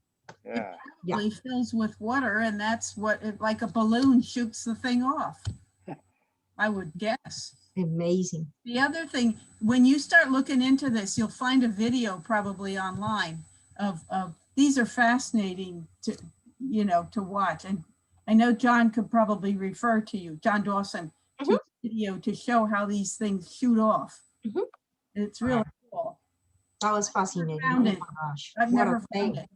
Yeah. Yeah. It fills with water, and that's what it, like a balloon shoots the thing off. I would guess. Amazing. The other thing, when you start looking into this, you'll find a video probably online of these are fascinating to, to watch. And I know John could probably refer to you, John Dawson, to video to show how these things shoot off. It's really cool. That was fascinating. Found Oh it. my gosh. I've What a never found thing. it.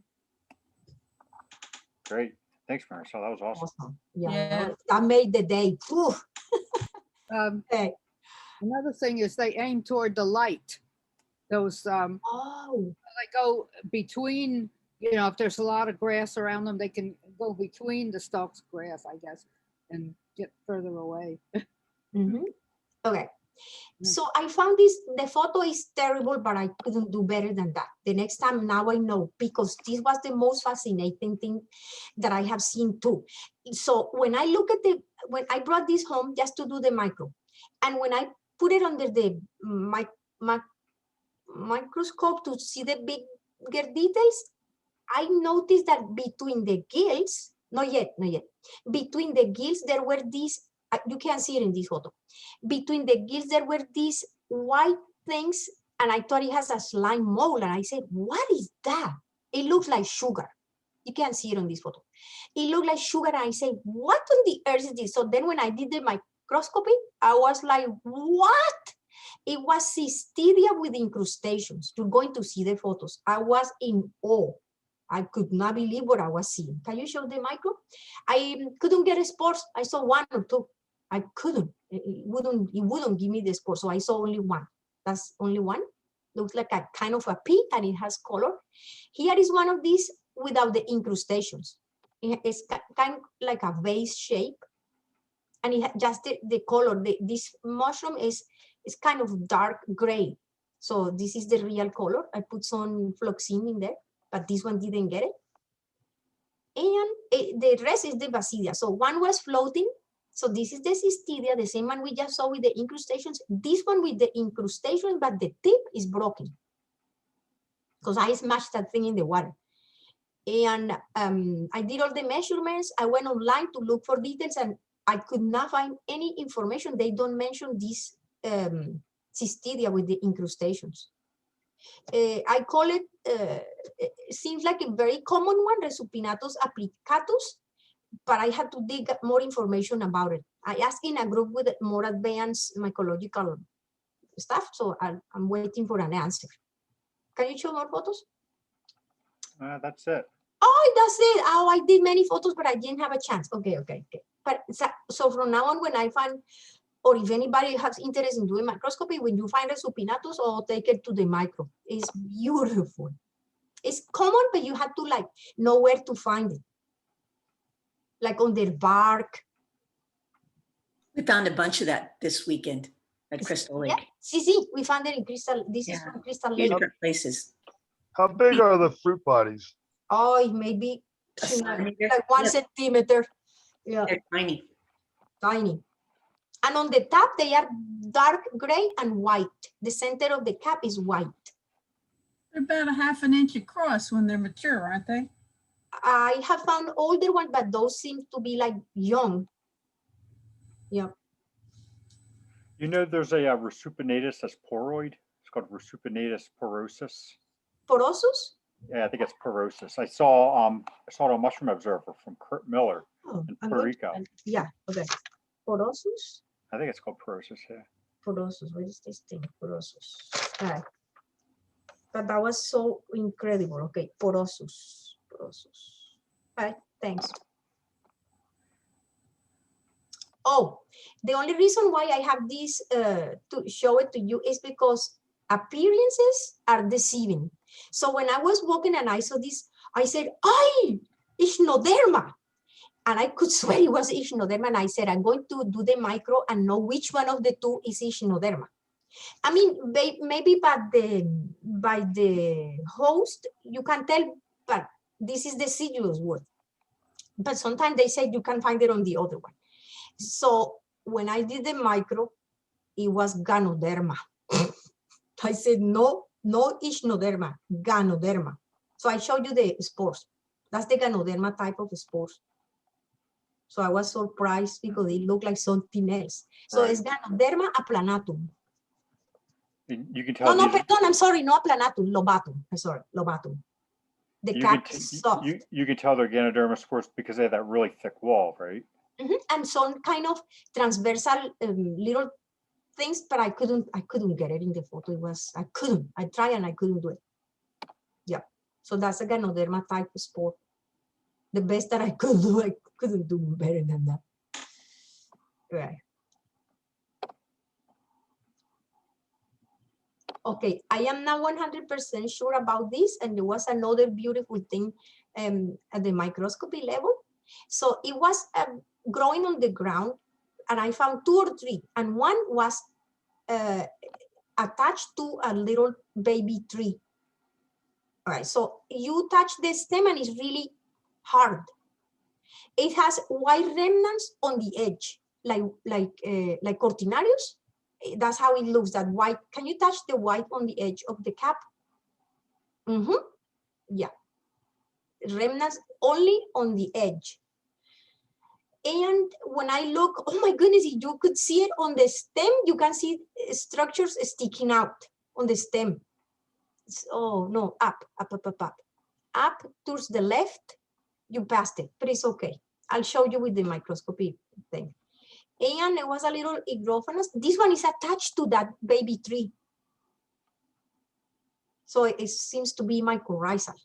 Great. Thanks, Marisol. That was awesome. Awesome. Yeah. Yeah. That made the day. Whew. Okay. Another thing is they aim toward the light. Those Oh. they go between, if there's a lot of grass around them, they can go between the stalks of grass, I guess, and get further away. Okay. So I found the photo is terrible, but I couldn't do better than that. The next time, now I know, because this was the most fascinating thing that I have seen too. So when I look at when I brought this home just to do the micro, and when I put it under the microscope to see the bigger details, I noticed that between the gills, not yet, between the gills, there were these, you can see it in this photo. Between the gills, there were these white things, and I thought it has a slime mold, and I said, what is that? It looks like sugar. You can see it on this photo. It looked like sugar, and I said, what on the earth is this? So then when I did the microscopy, I was like, what? It was cystidia with incrustations. You're going to see the photos. I was in awe. I could not believe what I was seeing. Can you show the micro? I couldn't get spores. I saw one or two. I couldn't. It wouldn't give me the spore. So I saw only one. That's only one. Looks like a kind of a pea, and it has color. Here is one of these without the incrustations. It's kind of like a vase shape, and it just the color. This mushroom is kind of dark gray. So this is the real color. I put some fluoxine in there, but this one didn't get it. And the rest is the basidia. So one was floating. So this is the cystidia, the same one we just saw with the incrustations. This one with the incrustations, but the tip is broken because I smashed that thing in the water. And I did all the measurements. I went online to look for details, and I could not find any information. They don't mention this cystidia with the incrustations. I call it, it seems like a very common one, Resupinatus applicatus, but I had to dig more information about it. I asked in a group with more advanced mycological stuff, so I'm waiting for an answer. Can you show more photos? That's it. Oh, that's it. Oh, I did many photos, but I didn't have a chance. Okay. But so from now on, when I find, or if anybody has interest in doing microscopy, when you find Resupinatus, or take it to the micro. It's beautiful. It's common, but you have to know where to find it. Like on their bark. We found a bunch of that this weekend at Crystal Lake. Yeah, see, we found it in Crystal. This is from Crystal Few Lake. different places. How big are the fruit bodies? Oh, it may be A centimeter? like 1 Yeah, centimeter. Yeah, they're tiny. tiny. And on the top, they are dark gray and white. The center of the cap is white. They're about a ½ inch across when they're mature, aren't they? I have found older ones, but those seem to be like young. Yeah. There's a Resupinatus that's poroid. It's called Resupinatus porosus. Porosus? Yeah, I think it's porosus. I saw it on Mushroom Observer from Kurt Miller in Puerto Rico. Yeah, okay. Porosus? I think it's called porosus, yeah. Porosus, what is this thing? Porosus. All right. But that was so incredible. Okay, porosus. All right, thanks. Oh, the only reason why I have this to show it to you is because appearances are deceiving. So when I was walking and I saw this, I said, "Ay, Ichnoderma." And I could swear it was Echinoderma. And I said, I'm going to do the micro and know which one of the two is Echinoderma. I mean, maybe by the host, you can tell, but this is deciduous wood. But sometimes they say you can find it on the other one. So when I did the micro, it was Ganoderma. I said, no Echinoderma, Ganoderma. So I showed you the spores. That's the Ganoderma type of spores. So I was surprised because it looked like something else. So Right. it's Ganoderma aplanatum. You can tell. No, these are- perdón, I'm sorry, no aplanatum, lobatum. I'm sorry, lobatum. The you cap can is t- soft. you can tell they're Ganoderma spores because they have that really thick wall, right? And some kind of transversal little things, but I couldn't get it in the photo. I tried and I couldn't do it. Yeah. So that's a Ganoderma type of spore. The best that I could do, I couldn't do better than that. Right. Okay, I am now 100% sure about this, and there was another beautiful thing at the microscopy level. So it was growing on the ground, and I found 2 or 3, and one was attached to a little baby tree. All right, so you touch the stem and it's really hard. It has white remnants on the edge, like cortinarius. That's how it looks, that white. Can you touch the white on the edge of the cap? Yeah. Remnants only on the edge. And when I look, oh my goodness, you could see it on the stem. You can see structures sticking out on the stem. Oh no, up. Up towards the left, you passed it, but it's okay. I'll show you with the microscopy thing. And it was a little Igrophanus. This one is attached to that baby tree. So it seems to be mycorrhizal.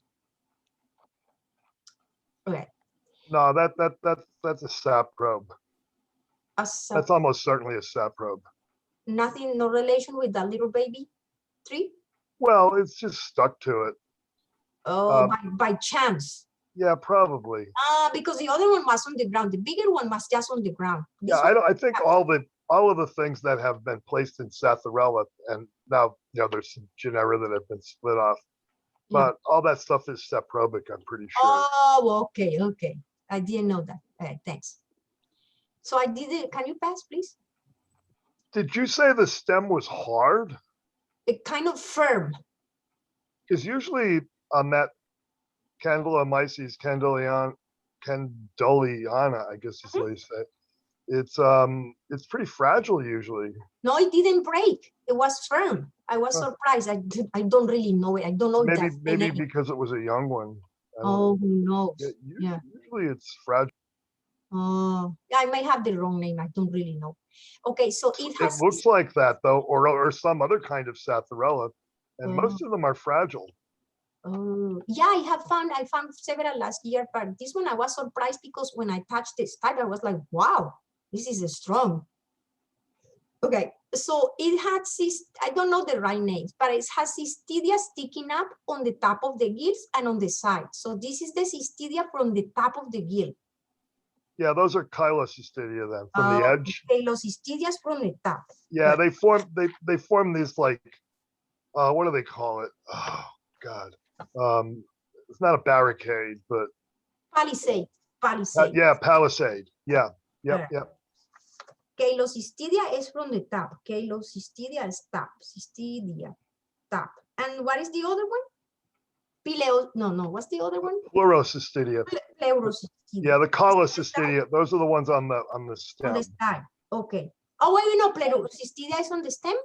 Okay. No, that's a sap probe. That's almost certainly a sap probe. Nothing, no relation with that little baby tree? Well, it's just stuck to it. Oh, by chance. Yeah, probably. Because the other one was on the ground. The bigger one was just on the ground. This Yeah, one, I think all of the things that have been placed in Satharella, and now there's some genera that have been split off, but all that stuff is saprobic, I'm pretty sure. Oh, okay. I didn't know that. All right, thanks. So I did it. Can you pass, please? Did you say the stem was hard? It kind of firm. Because usually on that Candylomyces candoliana, I guess is how you say it, it's pretty fragile usually. No, it didn't break. It was firm. I was surprised. I don't really know it. I don't know Maybe because it was a young one. Oh, who knows? Yeah, usually it's fragile. Oh, I may have the wrong name. I don't really know. Okay, so it has. It looks like that though, or some other kind of Satharella, and most of them are fragile. Oh, yeah, I found several last year, but this one I was surprised because when I touched this type, I was like, wow, this is strong. Okay, so it had I don't know the right names, but it has cystidia sticking up on the top of the gills and on the side. So this is the cystidia from the top of the gill. Yeah, those are Chyloscystidia then, from the edge. Chyloscystidias from the top. Yeah, they form these like, what do they call it? Oh God, it's not a barricade, but palisade. Yeah, palisade. Yeah, yep. Chyloscystidia is from the top. Chyloscystidia is top. Cystidia, top. And what is the other one? What's the other one? Pleurocystidia. Pleurocystidia. Yeah, the Chyloscystidia. Those are the ones on the stem. On the stem. Okay. Oh, wait, no, Pleurocystidia is on the stem?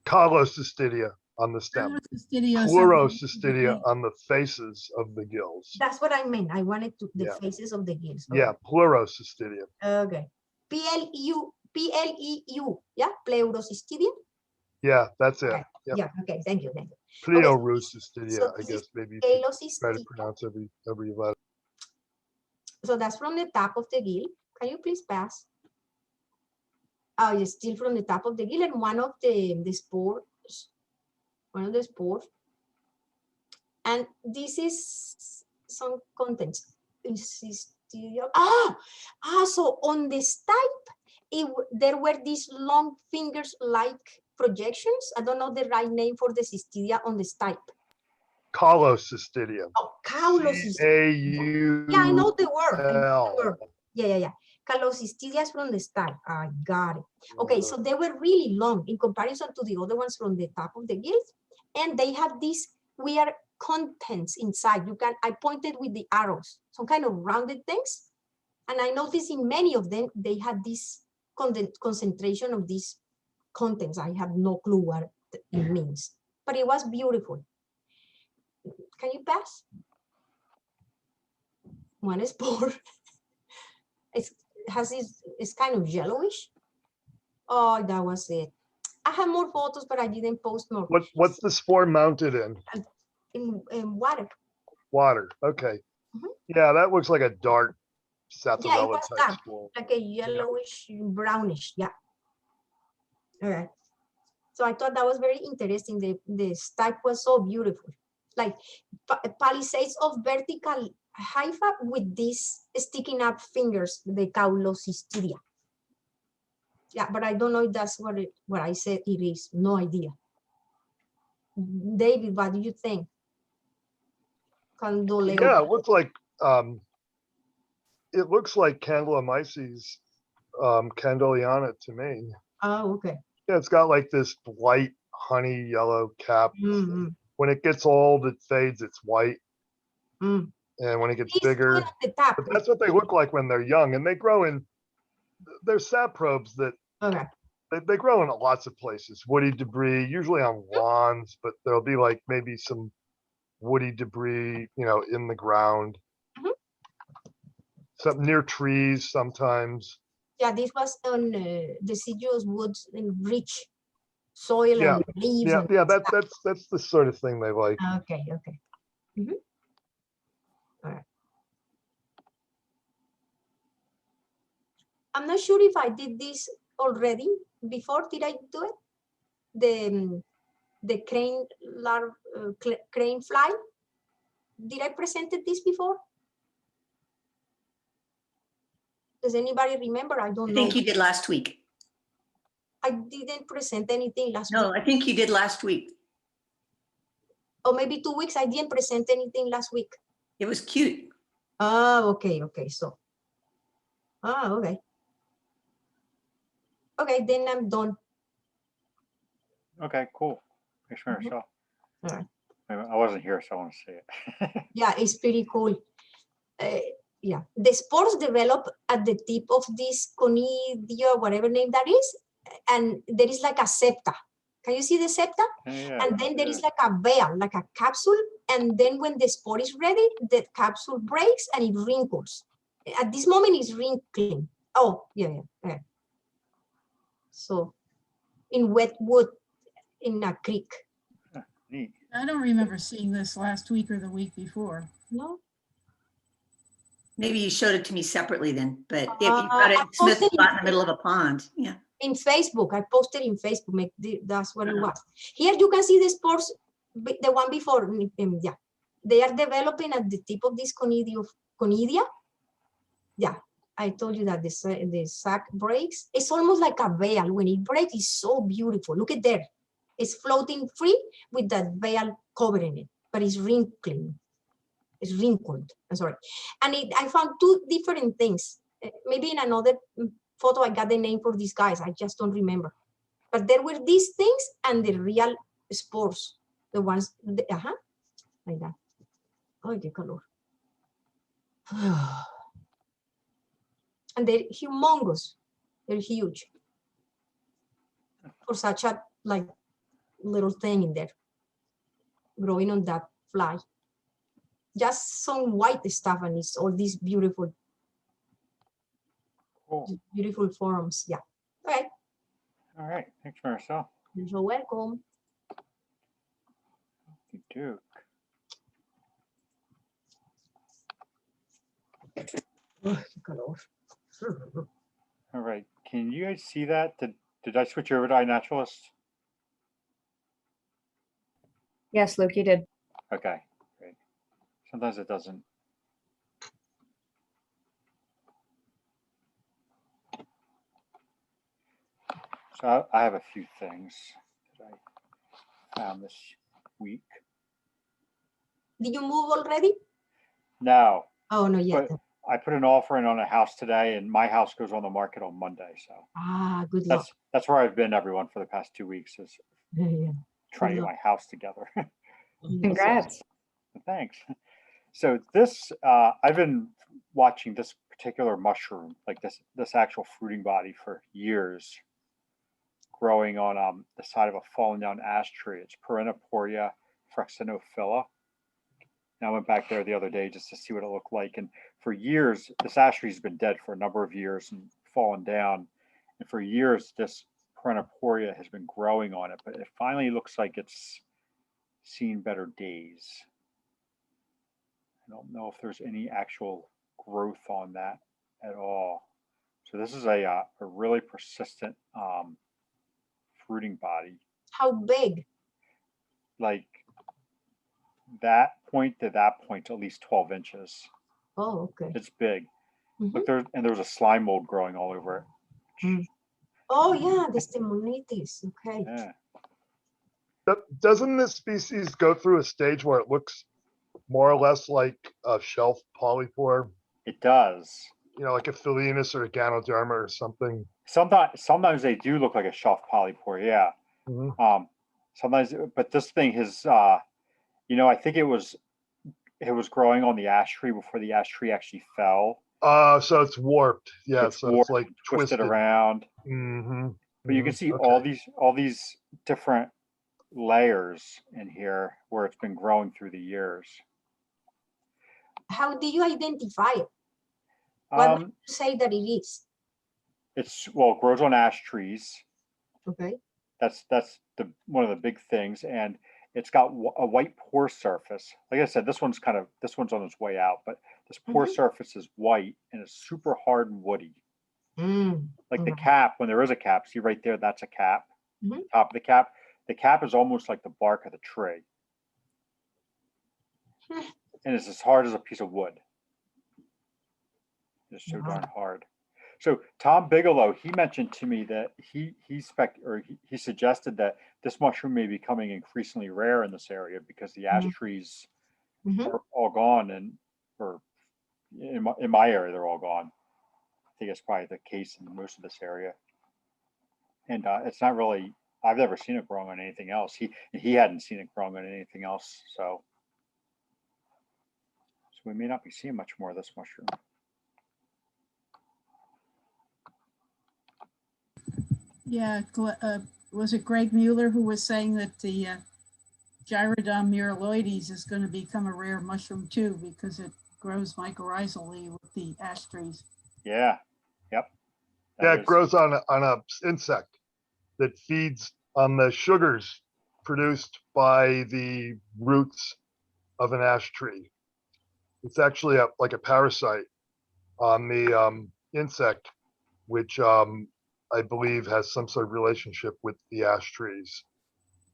Chyloscystidia on the stem. Pleurocystidia on the faces of the gills. That's what I meant. I wanted the faces of the gills. Okay. Yeah, Pleurocystidia. Okay. Pleu, yeah, Pleurocystidia. Yeah, that's it. Okay. Yep. Yeah, okay, thank you. Pleurocystidia, so I guess maybe you try to pronounce every letter. So that's from the top of the gill. Can you please pass? Oh, it's still from the top of the gill, and one of the spores. And this is some contents. So on the stipe, there were these long fingers like projections. I don't know the right name for the cystidia on the stipe. Caulocystidium. Oh, caulocystidia. A-U-L. Yeah, I know the word. I know the word. Yeah. Caulocystidias from the stipe. I got it. Okay, so they were really long in comparison to the other ones from the top of the gills. And they have these weird contents inside. I pointed with the arrows, some kind of rounded things. And I noticed in many of them, they had this concentration of these contents. I have no clue what it means, but it was beautiful. Can you pass? One spore. It's kind of yellowish. Oh, that was it. I have more photos, but I didn't post more. What's the spore mounted in? In water. Water. Okay. Mhm. Yeah, that looks like a dark Yeah, it Satharella was type dark, spore. like a yellowish, brownish. Yeah. All right. So I thought that was very interesting. The stipe was so beautiful, like palisades of vertical hypha with these sticking up fingers, the caulocystidia. Yeah, but I don't know if that's what I said it is. No idea. David, what do you think? Yeah, it looks like Candlomyces candoliana to me. Oh, okay. Yeah, it's got like this light honey yellow cap. Mm-hmm. When it gets old, it fades, it's white. Mm. And when it gets It's bigger, good at the top. but that's what they look like when they're young. And they grow they're saprobes that Okay. they grow in lots of places. Woody debris, usually on lawns, but there'll be like maybe some woody debris, in the ground. Mhm. Some near trees sometimes. Yeah, this was on deciduous woods in rich soil Yeah, and leaves. yeah, And yeah. stuff. That's the sort of thing they like. Okay. Mm-hmm. All right. I'm not sure if I did this already before. Did I do it? The crane fly. Did I presented this before? Does anybody remember? I don't I know. think you did last week. I didn't present anything last No, week. I think you did last week. Or maybe 2 weeks. I didn't present anything last week. It was cute. Oh, okay. So, okay. Okay, then I'm done. Okay, cool. Thanks, Mhm. Marisol. All right. I wasn't here, so I want to see it. Yeah, it's pretty cool. Yeah, the spores develop at the tip of this conidia, whatever name that is, and there is like a septa. Can you see the septa? Yeah, And then there is like a veil, like a capsule, and then when the spore is ready, the capsule breaks and it wrinkles. At this moment, it's wrinkling. Oh, yeah. So, in wet wood, in a creek. neat. I don't remember seeing this last week or the week before. No. Maybe you showed it to me separately then, but if you I got it Smith posted spot in the middle of a pond. Yeah. In Facebook, I posted in Facebook. That's what it was. Here you can see the spores, the one before. Yeah, they are developing at the tip of this conidia. Yeah, I told you that the sac breaks. It's almost like a veil. When it breaks, it's so beautiful. Look at there. It's floating free with that veil covering it, but it's wrinkling. It's wrinkled. I'm sorry. And I found 2 different things. Maybe in another photo, I got the name for these guys. I just don't remember. But there were these things and the real spores. The ones, like that. Oh, qué calor. And they're humongous. They're huge. For such a little thing in there. Growing on that fly. Just some white stuff and it's all these beautiful Cool. beautiful forms. Yeah. All right. All right. Thanks, Marisol. You're so welcome. You do. All right. Can you guys see that? Did I switch over to iNaturalist? Yes, Luke, you did. Okay. Great. Sometimes it doesn't. So I have a few things that I found this week. Did you move already? No, Oh, no, yet. but I put an offer in on a house today, and my house goes on the market on Monday. So Ah, good luck. that's where I've been, everyone, for the past 2 weeks, is Yeah. trying to Good get my house together. Congrats. Thanks. So this, I've been watching this particular mushroom, like this actual fruiting body, for years, growing on the side of a fallen down ash tree. It's Perenniporia fraxinophila. And I went back there the other day just to see what it looked like. And for years, this ash tree's been dead for a number of years and fallen down. And for years, this Perenniporia has been growing on it, but it finally looks like it's seen better days. I don't know if there's any actual growth on that at all. So this is a really persistent fruiting body. How big? Like that point to that point, at least 12 inches. Oh, okay. It's big. Mhm. Look, there's a slime mold growing all over it. Oh, yeah, the stemonitis. Okay. Yeah. Doesn't this species go through a stage where it looks more or less like a shelf polypore? It does. You know, like a Philinus or a Ganoderma or something. Sometimes they do look like a shelf polypore, yeah. Mhm. Sometimes, but this thing has, I think it was growing on the ash tree before the ash tree actually fell. So it's warped. Yeah, It's so warped, it's like twisted twisted. around. Mm-hmm. But you can see Okay. all these different layers in here where it's been growing through the years. How do you identify it? What would you say that it is? It grows on ash trees. Okay. That's one of the big things, and it's got a white pore surface. Like I said, this one's on its way out, but this pore surface is white and it's super hard and woody. Like the cap, when there is a cap, see right there, that's a cap. Top of the cap. The cap is almost like the bark of the tree. And it's as hard as a piece of wood. It's so darn hard. So Tom Bigelow, he mentioned to me that he suggested that this mushroom may be becoming increasingly rare in this area because the ash trees are all gone, or in my area they're all gone. I think it's probably the case in most of this area. And it's not really. I've never seen it growing on anything else. He hadn't seen it growing on anything else. So we may not be seeing much more of this mushroom. Yeah, was it Greg Mueller who was saying that the Gyrodon muraloides is going to become a rare mushroom too because it grows mycorrhizally with the ash trees? Yeah. Yep. Yeah, it grows on a insect that feeds on the sugars produced by the roots of an ash tree. It's actually like a parasite on the insect, which I believe has some sort of relationship with the ash trees.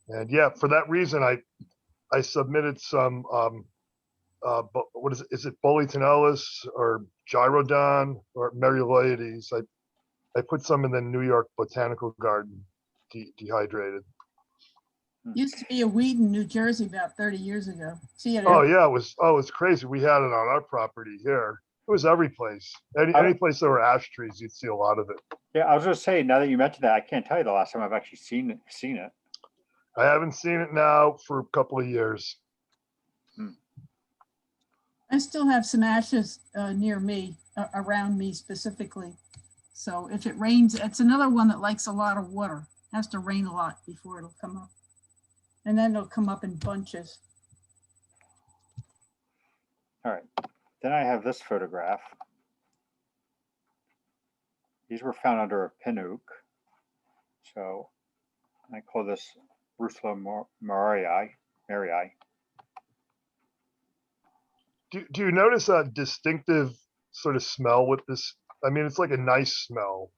And yeah, for that reason, I submitted some, what is it? Is it Boletonellus or Gyrodon or Muraloides? I put some in the New York Botanical Garden, dehydrated. Used to be a weed in New Jersey about 30 years ago. See it? Oh yeah, it's crazy. We had it on our property here. It was every place. Any place there were ash trees, you'd see a lot of it. Yeah, I was going to say, now that you mentioned that, I can't tell you the last time I've actually seen it. I haven't seen it now for a couple of years. I still have some ashes near me, around me specifically. So if it rains, it's another one that likes a lot of water. It has to rain a lot before it'll come up. And then it'll come up in bunches. All right. Then I have this photograph. These were found under a pin oak. So I call this Rusula Marii. Do you notice a distinctive sort of smell with this? I mean, it's like a nice smell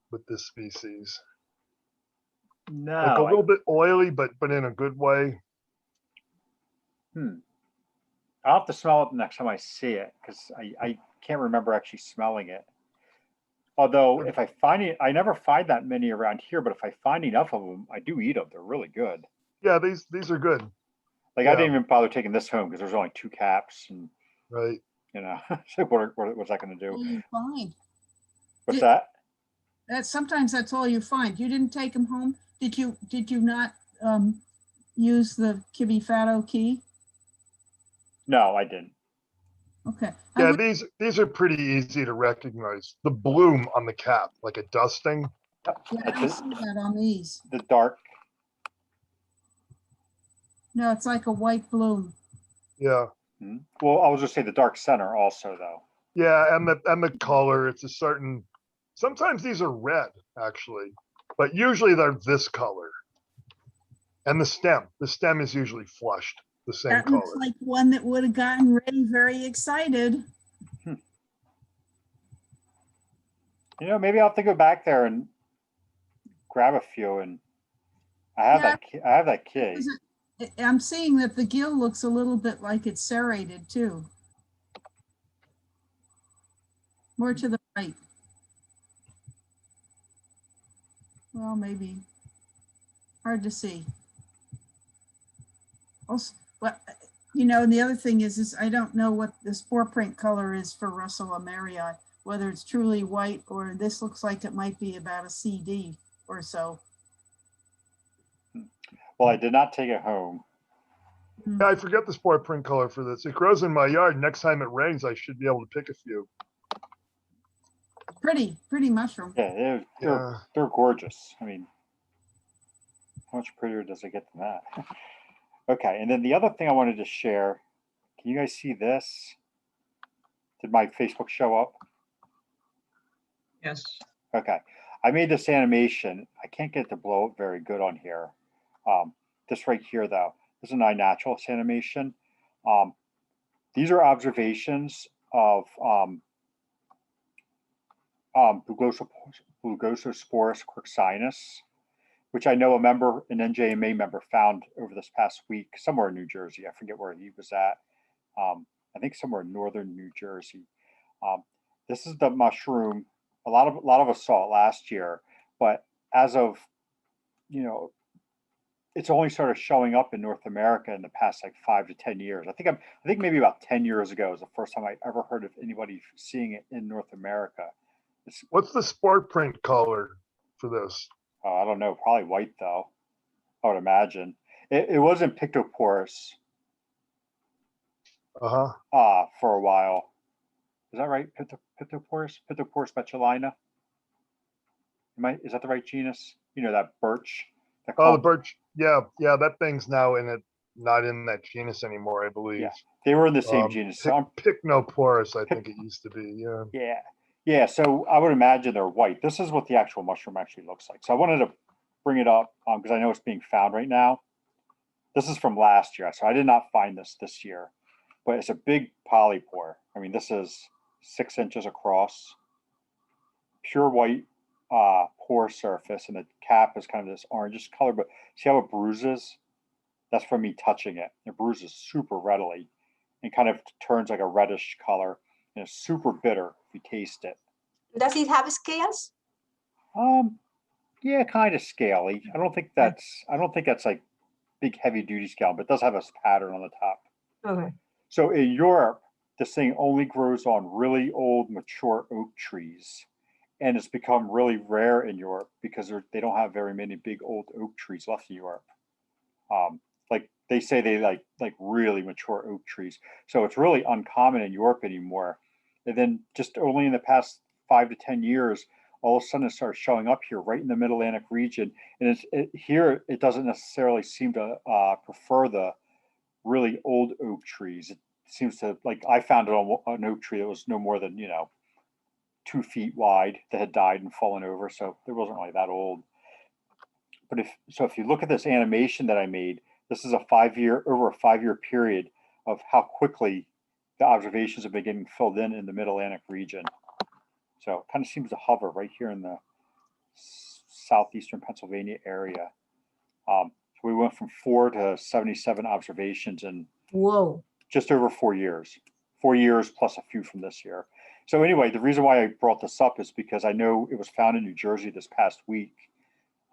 with this species. No. Like a little bit oily, but in a good way. I'll have to smell it the next time I see it because I can't remember actually smelling it. Although if I find it, I never find that many around here, but if I find enough of them, I do eat them. They're really good. Yeah, these are good. Like I didn't even bother taking this home because there's only 2 caps, and Right. you know, so what's that going to do? All you find. What's that? Sometimes that's all you find. You didn't take them home. Did you not use the Kibby Fatto key? No, I didn't. Okay. Yeah, these are pretty easy to recognize. The bloom on the cap, like a dusting. Yeah, I don't see that on these. The dark. No, it's like a white bloom. Yeah. Hmm. Well, I was just say the dark center also though. Yeah, and the color, it's a certain. Sometimes these are red actually, but usually they're this color. And the stem is usually flushed the same That looks color. like one that would have gotten Ray very excited. You know, maybe I'll have to go back there and grab a few. And I have that key. I'm seeing that the gill looks a little bit like it's serrated too. More to the right. Well, maybe. Hard to see. Also, but you know, and the other thing is I don't know what the spore print color is for Russell Amerii, whether it's truly white or this looks like it might be about a CD or so. Well, I did not take it home. Yeah, I forget the sport print color for this. It grows in my yard. Next time it rains, I should be able to pick a few. Pretty mushroom. Yeah, they're gorgeous. I mean, how much prettier does it get than that? Okay, and then the other thing I wanted to share, can you guys see this? Did my Facebook show up? Yes. Okay, I made this animation. I can't get it to blow up very good on here. This right here though, this is an iNaturalist animation. These are observations of Buglossosporus quercinus, which I know an NJMA member found over this past week somewhere in New Jersey. I forget where he was at. I think somewhere in northern New Jersey. This is the mushroom. A lot of us saw it last year, but as of, you know, it's only started showing up in North America in the past like 5 to 10 years. I think maybe about 10 years ago was the first time I ever heard of anybody seeing it in North America. What's the sport print color for this? I don't know, probably white though, I would imagine. It was in Pictoporus for a while. Is that right? Pictoporus speculina? Is that the right genus? You know, that birch. The birch. Yeah, that thing's now not in that genus anymore, I believe. Yeah, they were in the same genus. Pycnoporus, I think it used to be. Yeah. Yeah. So I would imagine they're white. This is what the actual mushroom actually looks like. So I wanted to bring it up because I know it's being found right now. This is from last year, so I did not find this year, but it's a big polypore. I mean, this is 6 inches across, pure white pore surface, and the cap is kind of this orangish color. But see how it bruises? That's from me touching it. It bruises super readily and kind of turns like a reddish color, and it's super bitter if you taste it. Does it have scales? Yeah, kind of scaly. I don't think that's like big heavy duty scale, but it does have a pattern on the top. Okay. So in Europe, this thing only grows on really old, mature oak trees. And it's become really rare in Europe because they don't have very many big old oak trees left in Europe. Like they say they like really mature oak trees. So it's really uncommon in Europe anymore. And then just only in the past 5 to 10 years, all of a sudden it starts showing up here right in the Mid-Atlantic region. And here it doesn't necessarily seem to prefer the really old oak trees. It seems to, like, I found it on an oak tree that was no more than 2 feet wide that had died and fallen over, so it wasn't really that old. But if you look at this animation that I made, this is over a 5-year period of how quickly the observations have been getting filled in the Mid-Atlantic region. So it kind of seems to hover right here in the southeastern Pennsylvania area. So we went from 4 to 77 observations in Whoa, just over 4 years. 4 years plus a few from this year. So anyway, the reason why I brought this up is because I know it was found in New Jersey this past week.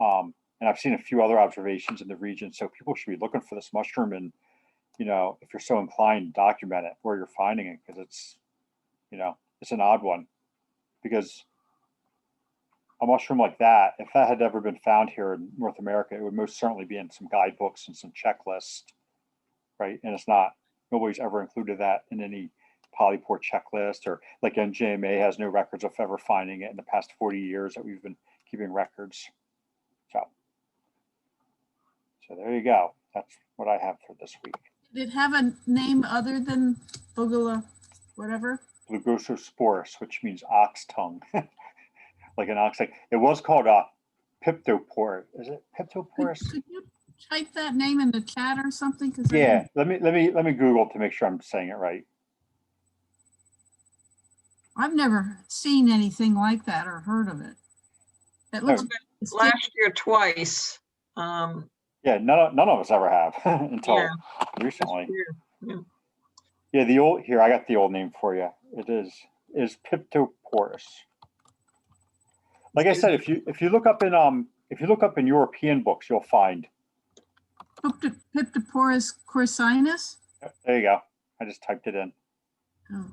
And I've seen a few other observations in the region. So people should be looking for this mushroom and, you know, if you're so inclined, document it where you're finding it, because it's, you know, it's an odd one. Because a mushroom like that, if that had ever been found here in North America, it would most certainly be in some guidebooks and some checklists, right? And it's not. Nobody's ever included that in any polypore checklist, or like NJMA has no records of ever finding it in the past 40 years that we've been keeping records. So there you go. That's what I have for this week. Did it have a name other than Bugula, whatever? Glucososporus, which means ox tongue, like an ox. Like it was called Piptoporus. Is it Piptoporus? Could you type that name in the chat or something? Yeah. Let me Google to make sure I'm saying it right. I've never seen anything like that or heard of it. It looks Last year twice. Yeah, none of us ever have until recently. Yeah, the old here, I got the old name for you. It is Piptoporus. Like I said, if you look up in European books, you'll find Piptoporus corsinus. There you go. I just typed it in. Oh.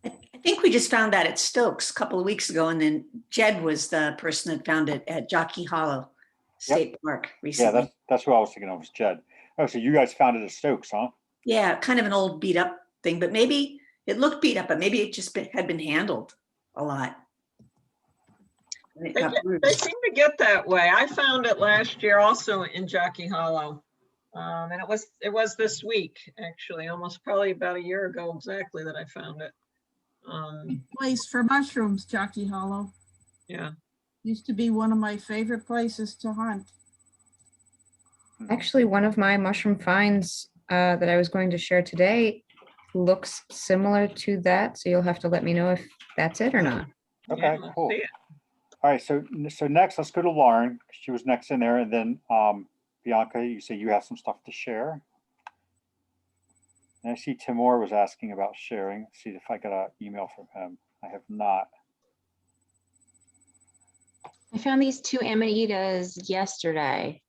I think we just found that at Stokes a couple of weeks ago, and then Jed was the person that found it at Jockey Hollow State Park recently. Yeah, that's what I was thinking of, was Jed. Oh, so you guys found it at Stokes, huh? Yeah, kind of an old beat up thing, but maybe it looked beat up, but maybe it just had been handled a lot. They seem to get that way. I found it last year also in Jockey Hollow. And it was this week, actually, almost probably about a year ago exactly that I found it. Place for mushrooms, Jockey Hollow. Yeah. Used to be one of my favorite places to hunt. Actually, one of my mushroom finds that I was going to share today looks similar to that. So you'll have to let me know if that's it or not. Okay, cool. All right, so next, let's go to Lauren. She was next in there, and then Bianca, you say you have some stuff to share. And I see Timur was asking about sharing. Let's see if I got an email from him. I have not. I found these two amanitas yesterday.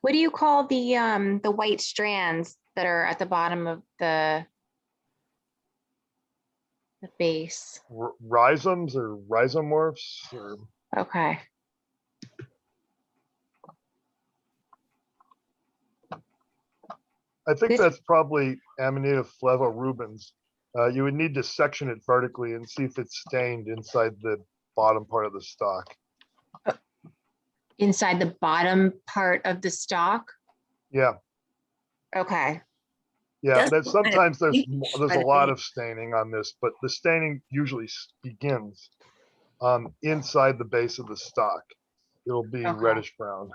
What do you call the white strands that are at the bottom of the base? Rhizomes or rhizomorphs or. Okay. I think that's probably Amanita flavorubens. You would need to section it vertically and see if it's stained inside the bottom part of the stalk. Inside the bottom part of the stalk? Yeah. Okay. Yeah, sometimes there's a lot of staining on this, but the staining usually begins inside the base of the stalk. It'll be reddish brown.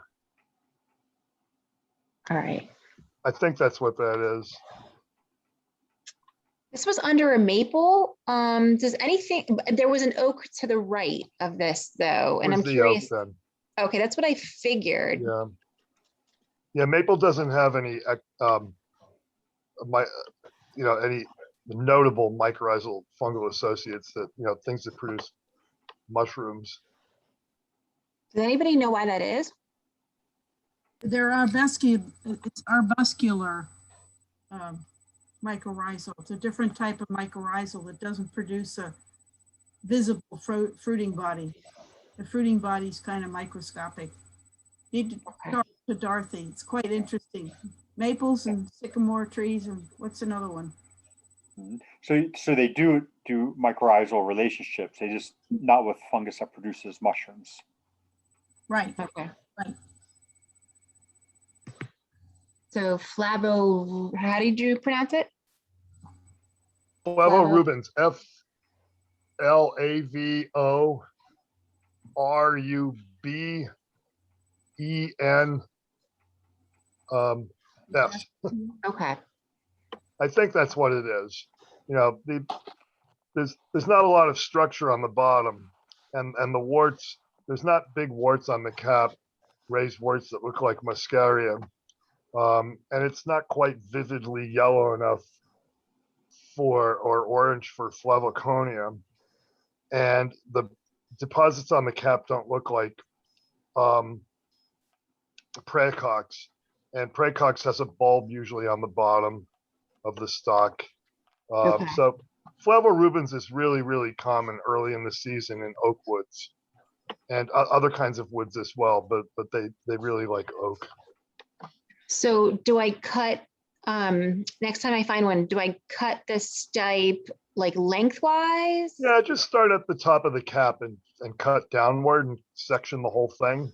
All right. I think that's what that is. This was under a maple. Does anything, there was an oak to the right of this though, and I'm curious. Okay, that's what I figured. Yeah. Yeah, maple doesn't have any any notable mycorrhizal fungal associates that, things that produce mushrooms. Does anybody know why that is? There are it's arbuscular mycorrhizal. It's a different type of mycorrhizal that doesn't produce a visible fruiting body. The fruiting body is kind of microscopic. Need to talk to Dorothy. It's quite interesting. Maples and sycamore trees, and what's another one? So they do mycorrhizal relationships. They just not with fungus that produces mushrooms. Right. Okay. Right. So how did you pronounce it? Flavorubens, FLAVORUBEN. Yes. Okay. I think that's what it is. there's not a lot of structure on the bottom, and the warts, there's not big warts on the cap, raised warts that look like muscaria, and it's not quite vividly yellow enough or orange for flavoconia, and the deposits on the cap don't look like praecox, and praecox has a bulb usually on the bottom of the stalk. Okay. So Flavorubens is really, really common early in the season in oak woods and other kinds of woods as well, but they really like oak. So do I cut, next time I find one, do I cut the stipe like lengthwise? Yeah, just start at the top of the cap and cut downward and section the whole thing.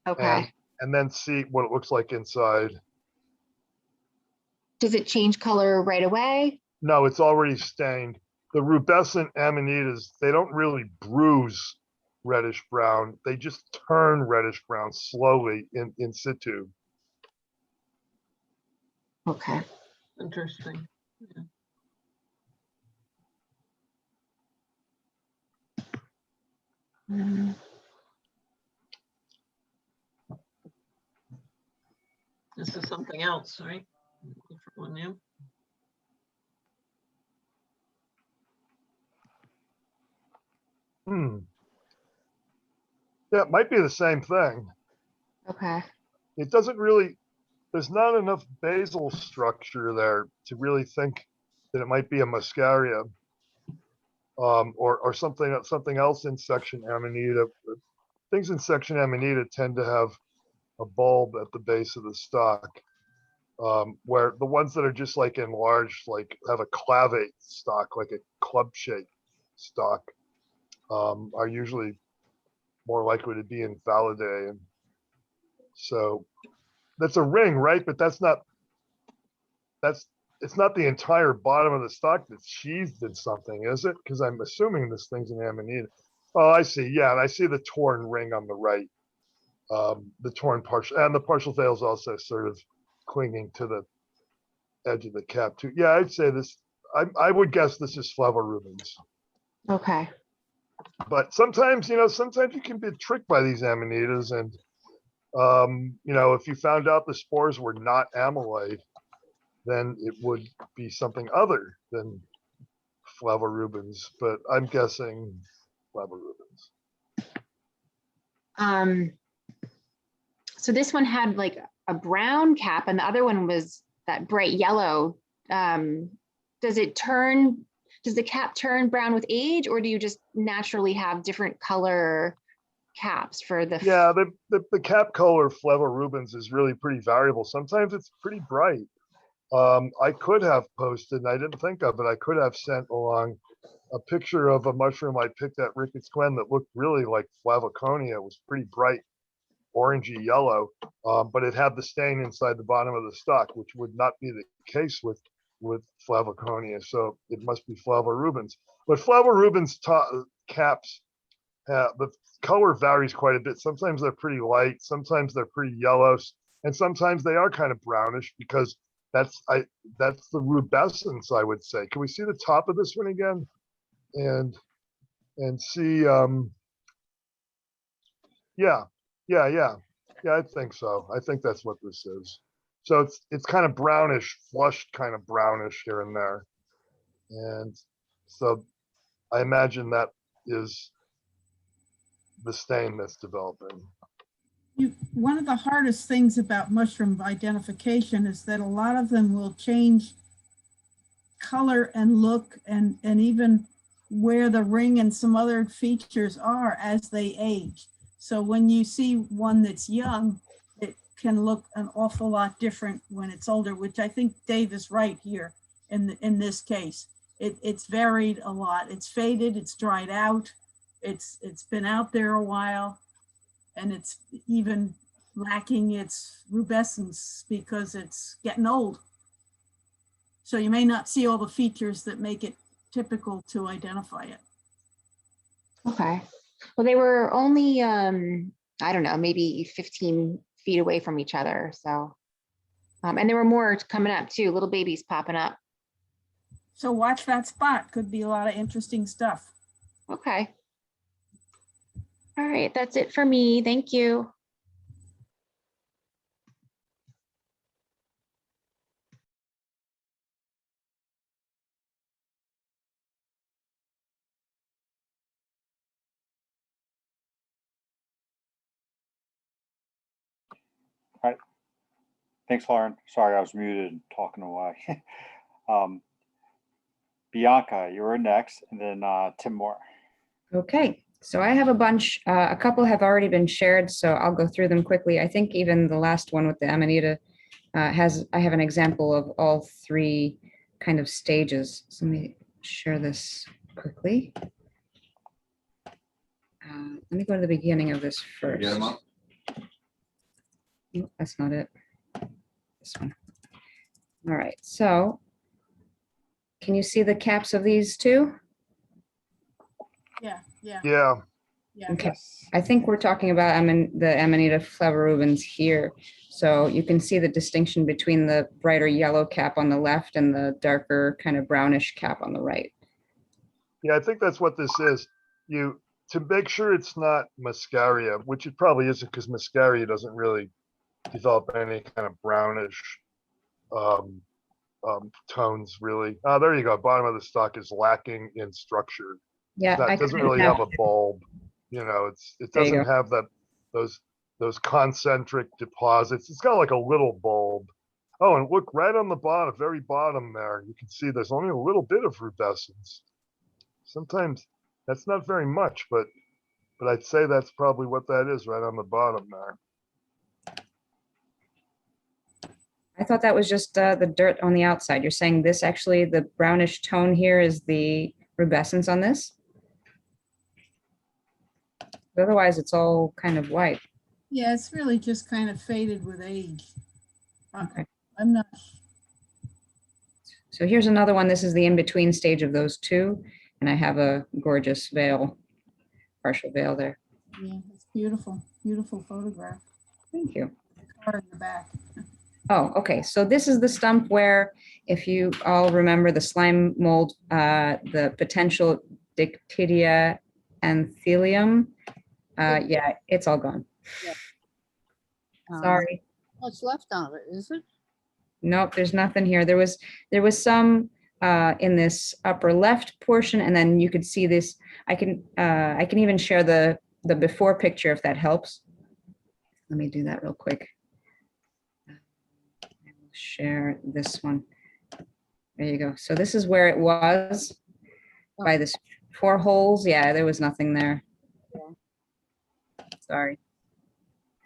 Okay. And then see what it looks like inside. Does it change color right away? No, it's already stained. The rubescent amanitas, they don't really bruise reddish brown. They just turn reddish brown slowly in situ. Okay. Interesting. Yeah. Mm. This is something else, right? Different one now. Yeah, it might be the same thing. Okay. It doesn't really, there's not enough basal structure there to really think that it might be a muscaria or something else in section Amanita. Things in section Amanita tend to have a bulb at the base of the stalk, where the ones that are just like enlarged, like have a clavate stalk, like a club-shaped stalk, are usually more likely to be in Validae. And so that's a ring, right? But it's not the entire bottom of the stalk that's sheathed in something, is it? Because I'm assuming this thing's an Amanita. Oh, I see. Yeah, and I see the torn ring on the right. The torn partial, and the partial veil is also sort of clinging to the edge of the cap too. Yeah, I'd say this, I would guess this is Flavorubens. Okay. But sometimes, sometimes you can be tricked by these amanitas, and if you found out the spores were not amyloid, then it would be something other than Flavorubens, but I'm guessing Flavorubens. So this one had like a brown cap and the other one was that bright yellow. Does the cap turn brown with age, or do you just naturally have different color caps for the? Yeah, the cap color Flavorubens is really pretty variable. Sometimes it's pretty bright. I could have posted, and I didn't think of it, I could have sent along a picture of a mushroom I picked at Ricketts Glen that looked really like Flavoconia. It was pretty bright, orangey yellow, but it had the stain inside the bottom of the stalk, which would not be the case with Flavoconia. So it must be Flavorubens. But Flavorubens caps, the color varies quite a bit. Sometimes they're pretty light, sometimes they're pretty yellow, and sometimes they are kind of brownish because that's the rubescence, I would say. Can we see the top of this one again? And see, yeah, I think so. I think that's what this is. So it's kind of brownish, flushed kind of brownish here and there. And so I imagine that is the stain that's developing. One of the hardest things about mushroom identification is that a lot of them will change color and look and even where the ring and some other features are as they age. So when you see one that's young, it can look an awful lot different when it's older, which I think Dave is right here in this case. It's varied a lot. It's faded, it's dried out, it's been out there a while, and it's even lacking its rubescence because it's getting old. So you may not see all the features that make it typical to identify it. Okay. Well, they were only, I don't know, maybe 15 feet away from each other. So, and there were more coming up too, little babies popping up. So watch that spot. Could be a lot of interesting stuff. Okay. All right, that's it for me. Thank you. All right. Thanks, Lauren. Sorry, I was muted and talking away. Bianca, you're next, and then Tim Moore. Okay, so I have a bunch, a couple have already been shared, so I'll go through them quickly. I think even the last one with the Amanita I have an example of all three kind of stages. So let me share this quickly. Let me go to the beginning of this first. Get 'em up. Nope, that's not it. This one. All right, so can you see the caps of these two? Yeah, yeah, Yeah, yeah. Okay, Yes. I think we're talking about the Amanita flavorubens here. So you can see the distinction between the brighter yellow cap on the left and the darker kind of brownish cap on the right. yeah, I think that's what this is. To make sure it's not Muscaria, which it probably isn't, because Muscaria doesn't really develop any kind of brownish um, tones, really. Oh, there you go. Bottom of the stalk is lacking in structure. Yeah, It doesn't really have a bulb. You know, it There you doesn't have those concentric deposits. It's got like a little bulb. Oh, and look right on the bottom, very bottom there, you can see there's only a little bit of rubescence. Sometimes that's not very much, but I'd say that's probably what that is right on the bottom there. I thought that was just the dirt on the outside. You're saying this actually, the brownish tone here is the rubescence on this? Otherwise, it's all kind of white. Yeah, it's really just kind of faded with age. Okay. I'm not, So here's another one. This is the in-between stage of those two. And I have a gorgeous veil, partial veil there. yeah, it's beautiful, beautiful photograph. Thank you. Car in the back. Oh, okay. So this is the stump where, if you all remember the slime mold, the potential Dictyria anthelium. Yeah, it's all gone. Um, Sorry. What's left of it, is it? Nope, there's nothing here. There was some in this upper left portion, and then you could see this. I can even share the before picture if that helps. Let me do that real quick. Share this one. There you go. So this is where it was by this 4 holes. Yeah, there was nothing there. Yeah. Sorry.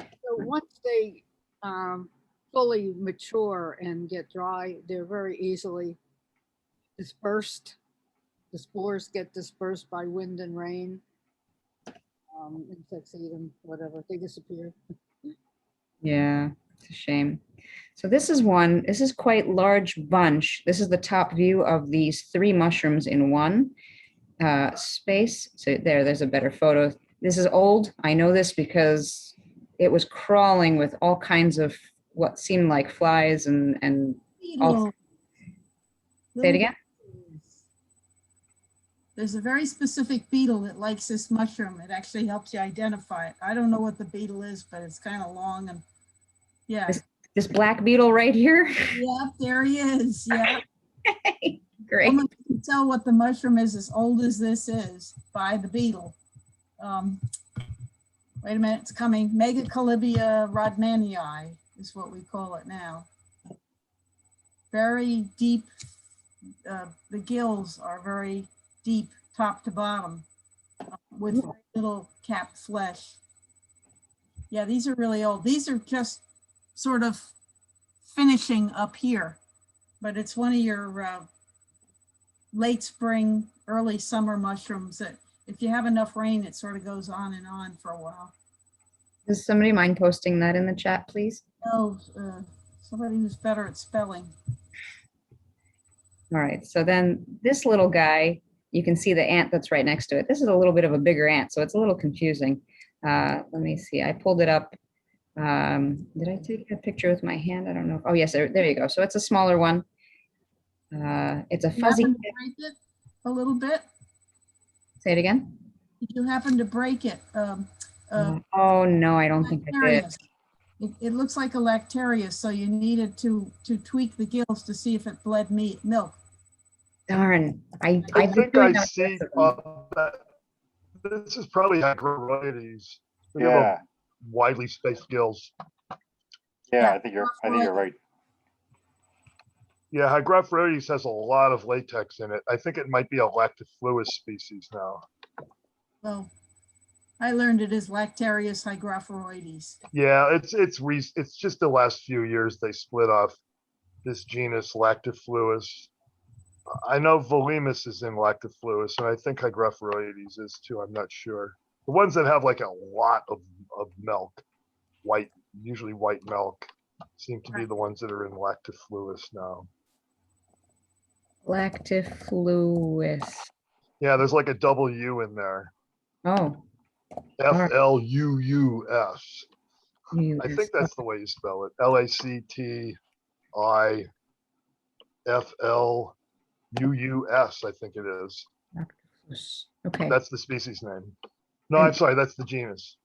So once they fully mature and get dry, they're very easily dispersed. The spores get dispersed by wind and rain. Insects eat them, whatever, they disappear. Yeah, it's a shame. So this is quite large bunch. This is the top view of these 3 mushrooms in one space. So there's a better photo. This is old. I know this because it was crawling with all kinds of what seemed like flies and all. Say it again. There's a very specific beetle that likes this mushroom. It actually helps you identify it. I don't know what the beetle is, but it's kind of long and yeah. This black beetle right here. Yep, there he is. Yeah. Great. Someone can tell what the mushroom is as old as this is by the beetle. Wait a minute, it's coming. Megacalibia rodmanii is what we call it now. Very deep. The gills are very deep, top to bottom, with very little capped flesh. Yeah, these are really old. These are just sort of finishing up here, but it's one of your late spring, early summer mushrooms that if you have enough rain, it sort of goes on and on for a while. Does somebody mind posting that in the chat, please? Oh, somebody who's better at spelling. All right, so then this little guy, you can see the ant that's right next to it. This is a little bit of a bigger ant, so it's a little confusing. Let me see, I pulled it up. Did I take a picture with my hand? I don't know. Oh yes, there you go. So it's a smaller one. It's a You fuzzy. happen to break it a little bit? Say it again. Did you happen to break it? Oh, no, I don't think I did. Lactarius. It looks like a lactarius, so you needed to tweak the gills to see if it bled milk. Darn. I I've been think doing I that see recently. that. This is probably Hygroides. They have Yeah, a widely spaced gills. yeah, I think you're right. Yeah, Hygroides has a lot of latex in it. I think it might be a lactifluous species now. Well, I learned it is Lactarius hygrophoroides. Yeah, it's just the last few years they split off this genus Lactifluous. I know Volemus is in Lactifluous, and I think Hygrophoroides is too. I'm not sure. The ones that have like a lot of milk, usually white milk, seem to be the ones that are in Lactifluous now. Lactifluous. Yeah, there's like a double U in there. Oh. Fluus. I think Yes. that's the way you spell it. Lactifluus. I think it is. Lactifluous. Okay. That's the species name. No, I'm sorry, that's the genus.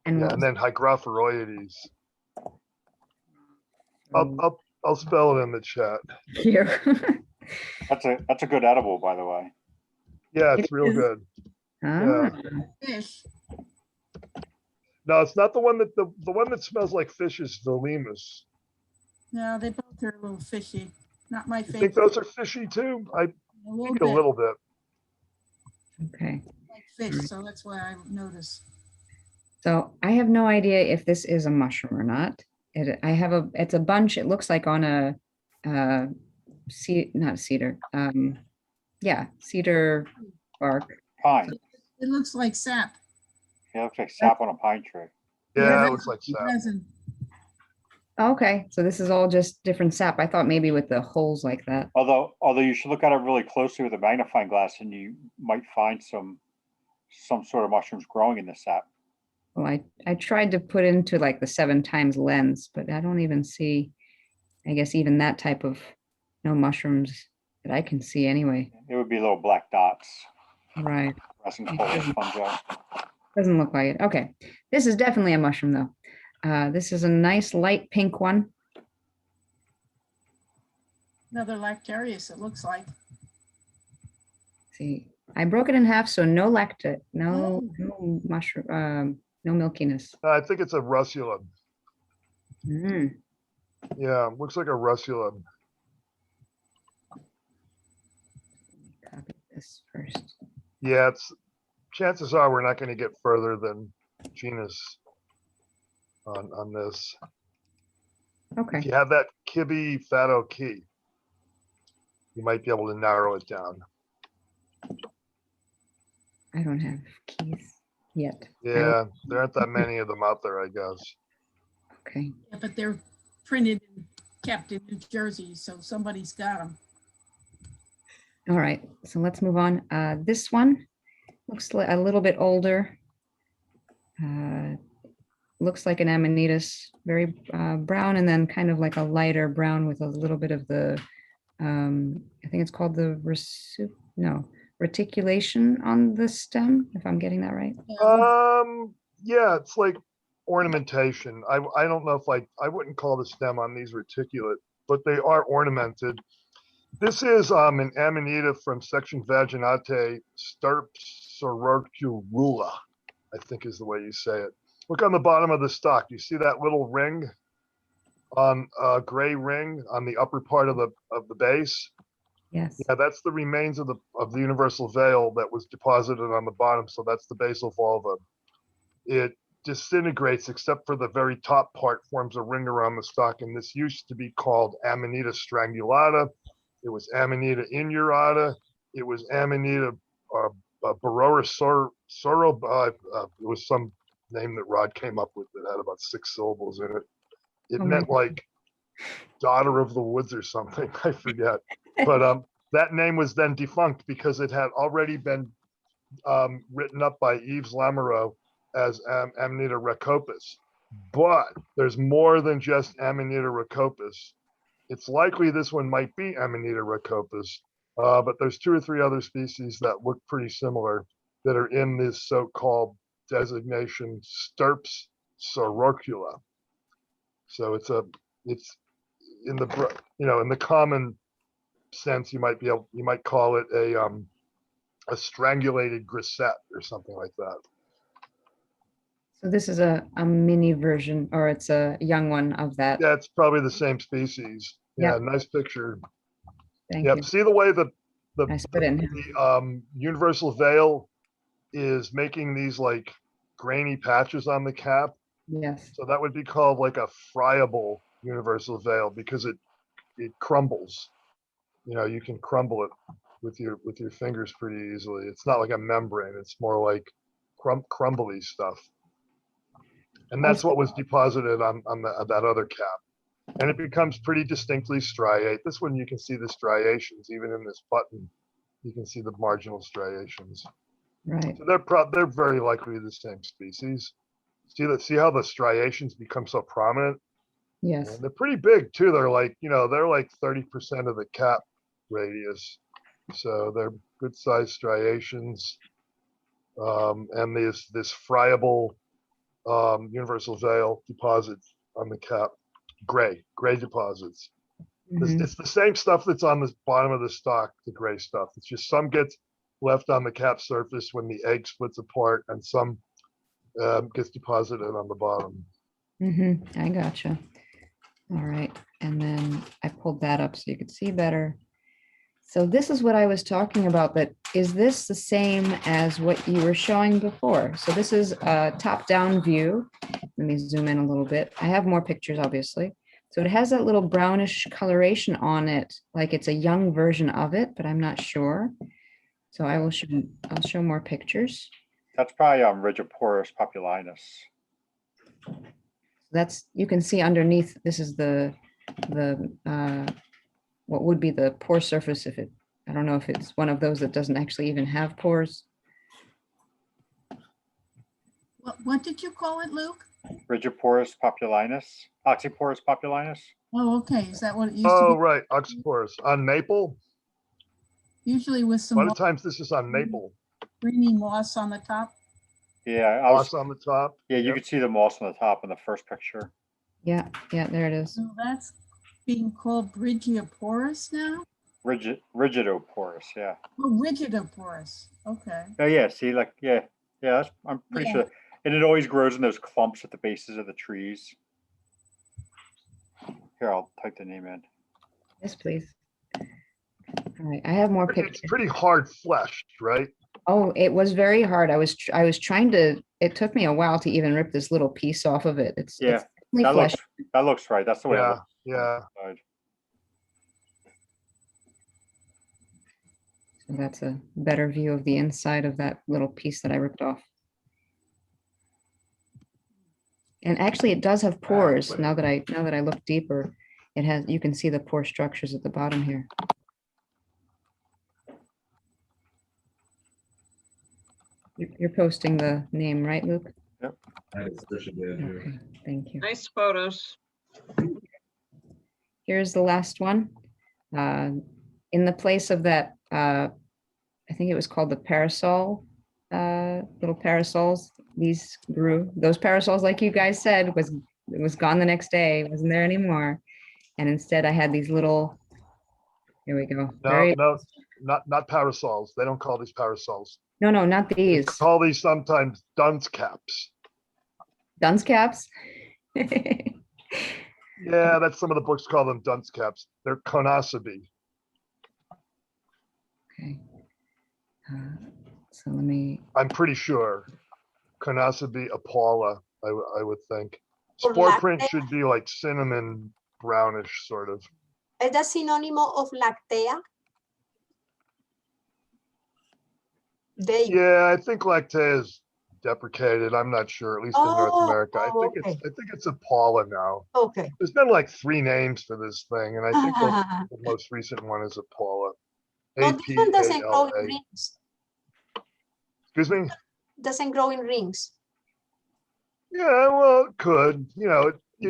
And Yeah, what and then Hygrophoroides. I'll spell it in the chat. here? That's a good edible, by the way. Yeah, It it's real is. good. Ah, Fish. No, it's not the one that the one that smells like fish is Volemus. No, they both are a little fishy. Not my You think favorite. those are fishy too? I A little think bit a little bit. okay. like fish, so that's why I noticed. So I have no idea if this is a mushroom or not. It's a bunch, it looks like on a, not cedar, yeah, cedar bark. Pine. It looks like sap. It looks like sap on a pine tree. Yeah, Yeah. it looks like sap. Resin. Okay, so this is all just different sap. I thought maybe with the holes like that. Although you should look at it really closely with a magnifying glass, and you might find some sort of mushrooms growing in the sap. Well, I tried to put into like the 7 times lens, but I don't even see, I guess even that type of, no mushrooms that I can see anyway. It would be little black dots, Right, resin coated fungi. doesn't look like it. Okay, this is definitely a mushroom though. This is a nice light pink one. Another lactarius, it looks like. See, I broke it in half, so no no mushroom, no milkiness. I think it's a russulum. Mm. Yeah, looks like a russulum. Copy this first. Yeah, chances are we're not going to get further than genus on this. If Okay, you have that Kibbe Fado key, you might be able to narrow it down. I don't have keys yet. Yeah, there aren't that many of them out there, I guess. Okay, Yeah, but they're printed and kept in New Jersey, so somebody's got them. all right, so let's move on. This one looks like a little bit older. Looks like an Amanitas, very brown, and then kind of like a lighter brown with a little bit of the, I think it's called the reticulation on the stem, if I'm getting that right. Yeah, it's like ornamentation. I don't know if I wouldn't call the stem on these reticulate, but they are ornamented. This is an Amanita from section Vaginate Stirpsororculula, I think is the way you say it. Look on the bottom of the stalk. You see that little ring on a gray ring on the upper part of the base? Yes. Yeah, that's the remains of the universal veil that was deposited on the bottom. So that's the basal vulva. It disintegrates except for the very top part, forms a ring around the stalk. And this used to be called Amanita strangulata. It was Amanita inurata. It was Amanita Barora Soro. It was some name that Rod came up with that had about 6 syllables in it. It Oh, meant like daughter of the woods or something. I forget. But that name was then defunct because it had already been written up by Yves Lamoureux as Amanita recopus. But there's more than just Amanita recopus It's likely this one might be Amanita rhacopus, but there's 2 or 3 other species that look pretty similar that are in this so-called designation Stirps sororcula. So it's in the in the common sense, you might call it a strangulated grisette or something like that. So this is a mini version, or it's a young one of that. Yeah, it's probably the same species. Yeah, Yep. nice picture. Thank Yep. you. See the way the Nice put in. universal veil is making these like grainy patches on the cap. Yes. So that would be called like a friable universal veil because it crumbles. You can crumble it with your fingers pretty easily. It's not like a membrane. It's more like crumbly stuff. And that's what was deposited on that other cap. And it becomes pretty distinctly striate. This one, you can see the striations, even in this button, you can see the marginal striations. Right. So they're very likely the same species. See how the striations become so prominent? Yes. And they're pretty big too. They're like 30% of the cap radius. So they're good sized striations. And this friable universal veil deposits on the cap, gray deposits. It's the same stuff that's on the bottom of the stalk, the gray stuff. It's just some gets left on the cap surface when the egg splits apart, and some gets deposited on the bottom. I gotcha. All right, and then I pulled that up so you could see better. So this is what I was talking about, but is this the same as what you were showing before? So this is a top-down view. Let me zoom in a little bit. I have more pictures, obviously. So it has that little brownish coloration on it, like it's a young version of it, but I'm not sure. So I'll show more pictures. That's probably Rigiporus populinus. That's, you can see underneath, this is the what would be the pore surface if I don't know if it's one of those that doesn't actually even have pores. What did you call it, Luke? Rigiporus populinus, Oxyporus populinus. Oh, okay. Is that what it used Oh, to be? right, Oxyporus on maple. Usually with A some lot of times this is on maple. greeny moss on the top. Yeah, Moss on the top. Yeah, you Yep. could see the moss on the top in the first picture. Yeah, there it is. So that's being called Brygioporus now? Rigidoporus, yeah. Oh, Rigidoporus. Okay. Oh yeah, see, like that's, I'm pretty Yeah. sure, and it always grows in those clumps at the bases of the trees. Here, I'll type the name in. Yes, please. All right, I have more It's pictures. pretty hard fleshed, right? Oh, it was very hard. I was trying to, it took me a while to even rip this little piece off of it. It's Yeah, definitely that looks right. That's the way it Yeah, looks. yeah. So that's a better view of the inside of that little piece that I ripped off. And actually it does have pores. Now that I look deeper, it has, you can see the pore structures at the bottom here. You're posting the name, right, Luke? Yep. Okay, thank you. Nice photos. Here's the last one. In the place of that, I think it was called the parasol, little parasols. These grew. Those parasols, like you guys said, it was gone the next day. Wasn't there anymore. And instead, I had these little. Here we go. No, not parasols. They don't call these parasols. No, not They these. call these sometimes dunce caps. Dunce caps. Yeah, that's some of the books call them dunce caps. They're conocybe. Okay. So let me. I'm pretty sure. Conocybe apala, I would think. Or Spore print lactea. should be like cinnamon brownish, sort of. ¿Es the sinónimo of lactea? Yeah, I think lactea is deprecated. I'm not sure, at least in North Oh, America. I think okay. it's Apala now. Okay. There's been like 3 names for this thing, and I think the most recent one is Apala. No, this one doesn't grow in APALA. rings. Excuse me? Doesn't grow in rings. Yeah, well, it could.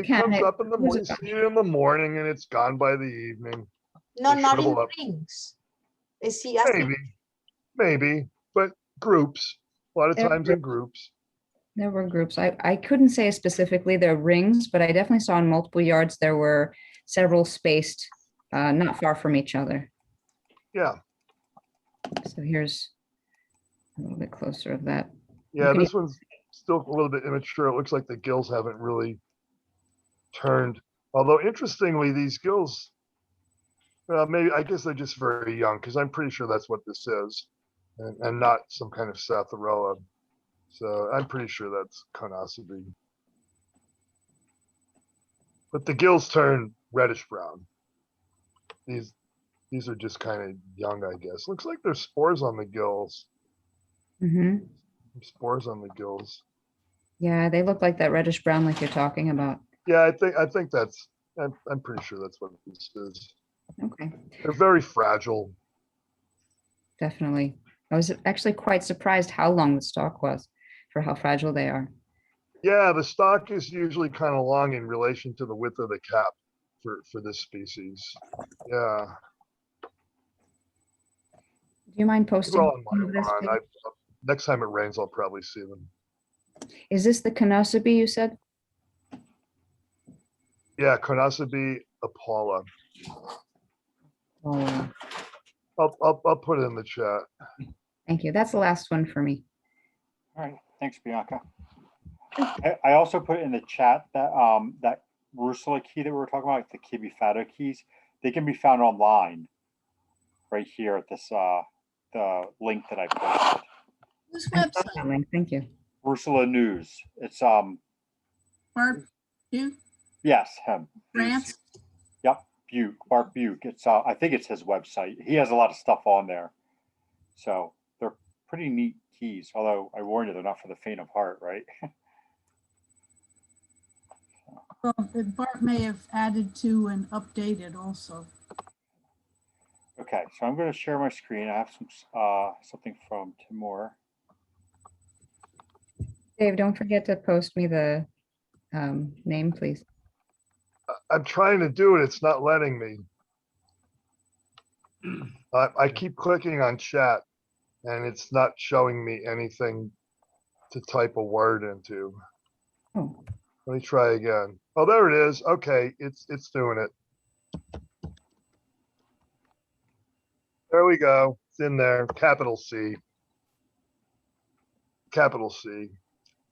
it can, comes it up in the was morning, a you see it in the morning and it's gone by the evening. No, They not in shrivel up. rings. I see, I see. Maybe, but groups, a lot of They're times in groups. There were groups. I couldn't say specifically they're rings, but I definitely saw in multiple yards there were several spaced, not far from each other. Yeah, So here's a little bit closer of that. yeah, can this one's still a little bit immature. It looks like the gills haven't really turned. Although interestingly, these gills, maybe, I guess they're just very young, because I'm pretty sure that's what this is, and not some kind of Satharella. So I'm pretty sure that's Conosobe. But the gills turn reddish brown. These are just kind of young, I guess. Looks like there's spores on the gills. Hmm. Spores on the gills. Yeah, they look like that reddish brown like you're talking about. Yeah, I think that's, I'm pretty sure that's what this is. Okay, They're very fragile. definitely. I was actually quite surprised how long the stalk was for how fragile they are. Yeah, the stalk is usually kind of long in relation to the width of the cap for this species. Yeah. Do you mind They're posting? all on my some of this, lawn. please? Next time it rains, I'll probably see them. Is this the Conosobe you said? Yeah, Conosobe apollo. Oh, I'll put it in the chat. thank you. That's the last one for me. All right, thanks, Bianca. I also put in the chat that that Rusula key that we were talking about, the Kibifado keys, they can be found online right here at this the link that I posted. Whose I saw that website? link. Thank you. Rusula News. It's Barb, you, yes, him. France? Yep, Buke, Bart Buke. It's I think it's his website. He has a lot of stuff on there. So they're pretty neat keys, although I warn you, they're not for the faint of heart, right? Well, Bart may have added to and updated also. Okay, so I'm going to share my screen. I have some something from Timur. Dave, don't forget to post me the name, please. I'm trying to do it. It's not letting me. I keep clicking on chat and it's not showing me anything to type a word into. Oh, Let me try again. Oh, there it is. Okay, it's doing it. There we go. It's in there. Capital C. Capital C.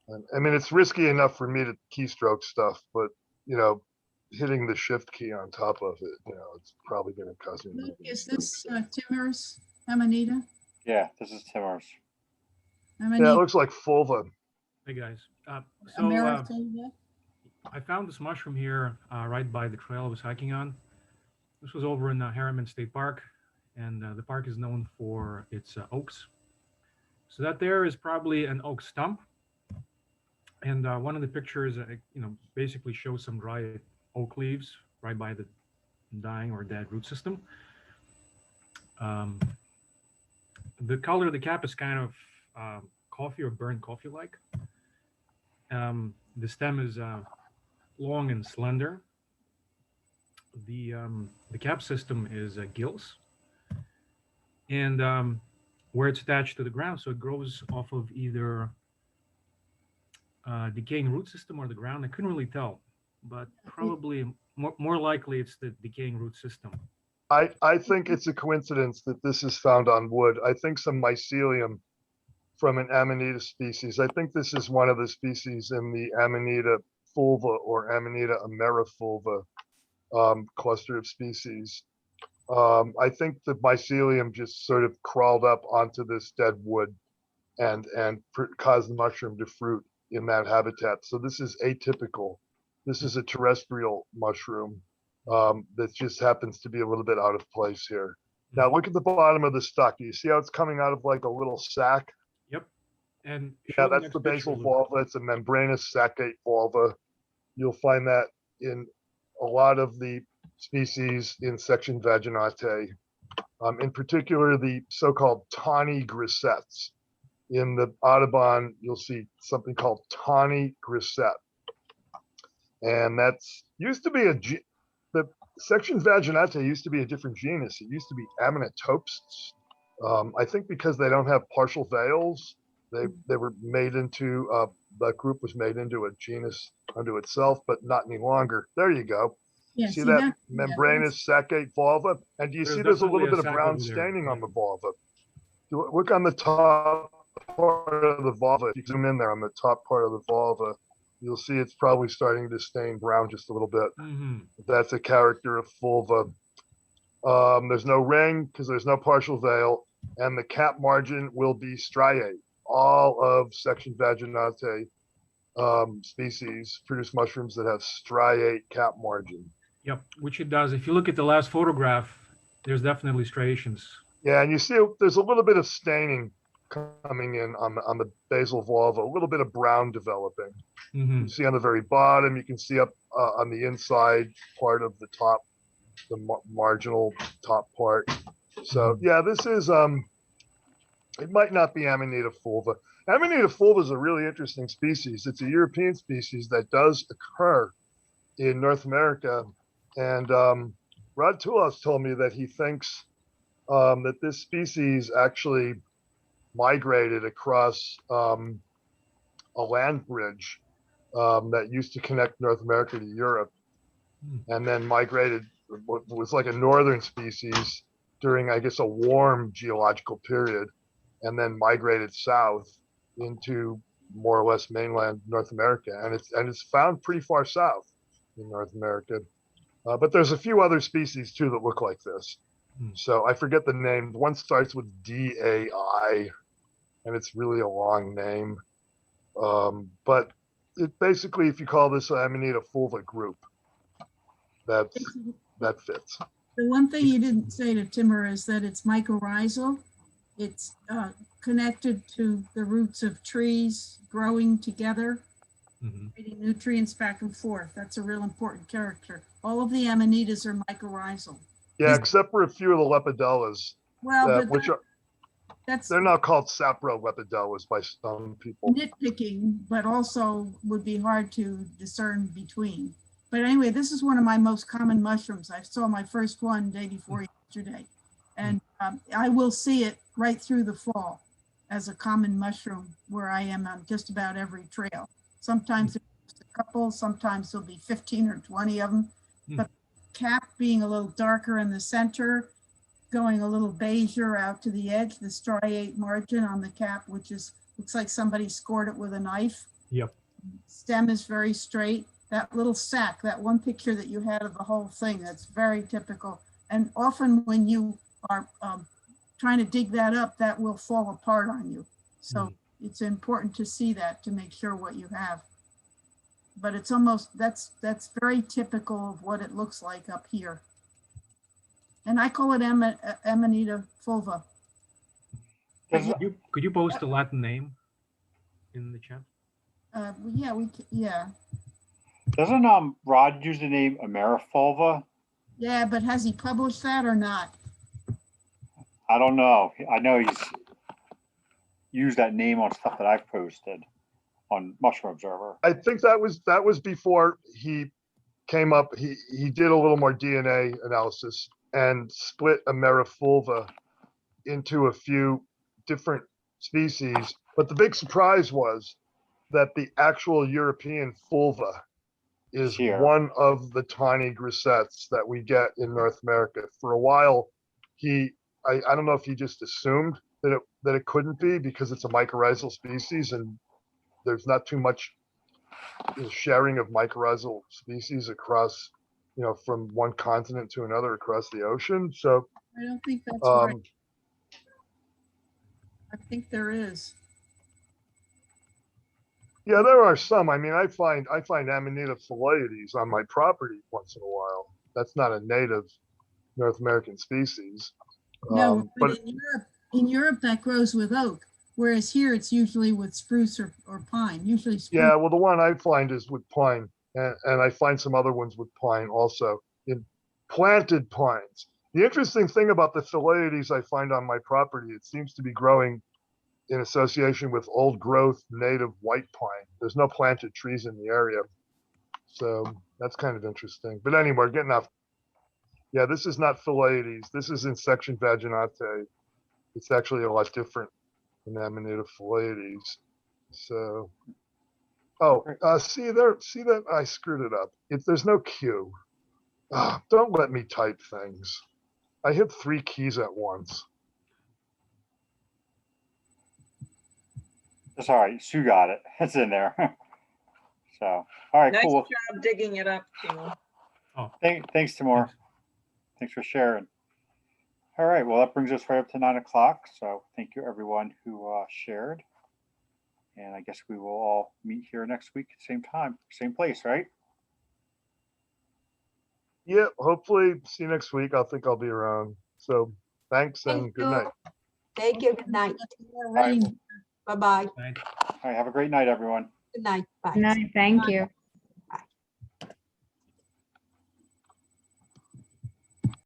And, I mean, it's risky enough for me to keystroke stuff, but you know, hitting the shift key on top of it, you know, it's probably going to cause me. Luke, is this Timur's Amanita? Yeah, this is Timur's. Yeah, it Amanita, looks like fulva. Hey guys, America? I found this mushroom here right by the trail I was hiking on. This was over in Harriman State Park, and the park is known for its oaks. So that there is probably an oak stump, and one of the pictures, basically shows some dry oak leaves right by the dying or dead root system. The color of the cap is kind of coffee or burnt coffee-like. The stem is long and slender. The cap system is gills, and where it's attached to the ground, so it grows off of either decaying root system or the ground. I couldn't really tell, but probably more likely it's the decaying root system. I think it's a coincidence that this is found on wood. I think some mycelium from an Amanita species. I think this is one of the species in the Amanita fulva or Amanita amerifulva cluster of species. I think the mycelium just sort of crawled up onto this dead wood and caused the mushroom to fruit in that habitat. So this is atypical. This is a terrestrial mushroom that just happens to be a little bit out of place here. Now look at the bottom of the stalk. Do you see how it's coming out of like a little sac? Yep. And yeah, that's the basal vulva. It's a membranous saccate vulva. You'll find that in a lot of the species in section vaginatae, in particular the so-called tawny grisettes. In the Audubon, you'll see something called tawny grisette. And that's used to be the section vaginata used to be a different genus. It used to be Amanitopsis. I think because they don't have partial veils, they were made into, that group was made into a genus unto itself, but not any longer. There you go. Yeah, See see that that? membranous saccate vulva? And do you see there's a little bit of brown staining on the vulva? Look on the top part of the vulva. If you zoom in there on the top part of the vulva, you'll see it's probably starting to stain brown just a little bit. That's a character of vulva. There's no ring because there's no partial veil, and the cap margin will be striate. All of section vaginate species produce mushrooms that have striate cap margin. Yep, which it does. If you look at the last photograph, there's definitely striations. Yeah, and you see there's a little bit of staining coming in on the basal vulva, a little bit of brown developing. You see on the very bottom, you can see up on the inside part of the top, the marginal top part. So yeah, this is, it might not be Amanita fulva. Amanita fulva is a really interesting species. It's a European species that does occur in North America. And Rod Toulos told me that he thinks that this species actually migrated across a land bridge that used to connect North America to Europe, and then migrated, was like a northern species during, I guess, a warm geological period, and then migrated south into more or less mainland North America. And it's found pretty far south in North America. But there's a few other species too that look like this. So I forget the name. One starts with DAI, and it's really a long name. But it basically, if you call this Amanita fulva group, that fits. The one thing you didn't say to Timur is that it's mycorrhizal. It's connected to the roots of trees growing together, feeding nutrients back and forth. That's a real important character. All of the amanitas are mycorrhizal. Yeah, except for a few of the lepidellas, well, which are, they're not called saprolepidellas by some people. Nitpicking, but also would be hard to discern between. But anyway, this is one of my most common mushrooms. I saw my first one day before yesterday. And I will see it right through the fall as a common mushroom where I am on just about every trail. Sometimes there's a couple, sometimes there'll be 15 or 20 of them. But the cap being a little darker in the center, going a little beigeier out to the edge, the striate margin on the cap, which is, looks like somebody scored it with a knife. Yep. Stem is very straight. That little sac, that one picture that you had of the whole thing, that's very typical. And often when you are trying to dig that up, that will fall apart on you. So it's important to see that to make sure what you have. But it's almost, that's very typical of what it looks like up here. And I call it Amanita fulva. Could you post the Latin name in the chat? Yeah, yeah. Doesn't Rod use the name Amerifulva? Yeah, but has he published that or not? I don't know. I know he's used that name on stuff that I've posted on Mushroom Observer. I think that was before he came up. He did a little more DNA analysis and split Amerifulva into a few different species. But the big surprise was that the actual European fulva is one of the tiny grisettes that we get in North America. For a while, I don't know if he just assumed that it couldn't be because it's a mycorrhizal species and there's not too much sharing of mycorrhizal species across, from one continent to another across the ocean. So I don't think that's right. I think there is. Yeah, there are some. I mean, I find Amanita phalloides on my property once in a while. That's not a native North American species. No, but in Europe that grows with oak, whereas here it's usually with spruce or pine. Usually spruce. Yeah, well, the one I find is with pine, and I find some other ones with pine also in planted pines. The interesting thing about the phalloides I find on my property, it seems to be growing in association with old growth native white pine. There's no planted trees in the area. So that's kind of interesting. But anyway, we're getting off. Yeah, this is not Phyllaides. This is in section Vaginate. It's actually a lot different than Amanita Phyllaides. So, oh, see there, see that I screwed it up. If there's no Q, don't let me type things. I hit 3 keys at once. That's all right. Sue got it. It's in there. So, all right, Nice cool. job digging it up, Timo. Oh, Thanks, Timur. Thanks for sharing. All right, well, that brings us right up to 9 o'clock. So thank you everyone who shared. And I guess we will all meet here next week, same time, same place, right? Yeah, hopefully see you next week. I think I'll be around. So thanks and Thank good you. night. Thank you. Good night. right. Bye-bye. right. All right, have a great night, everyone. Good night. Bye. No, thank you.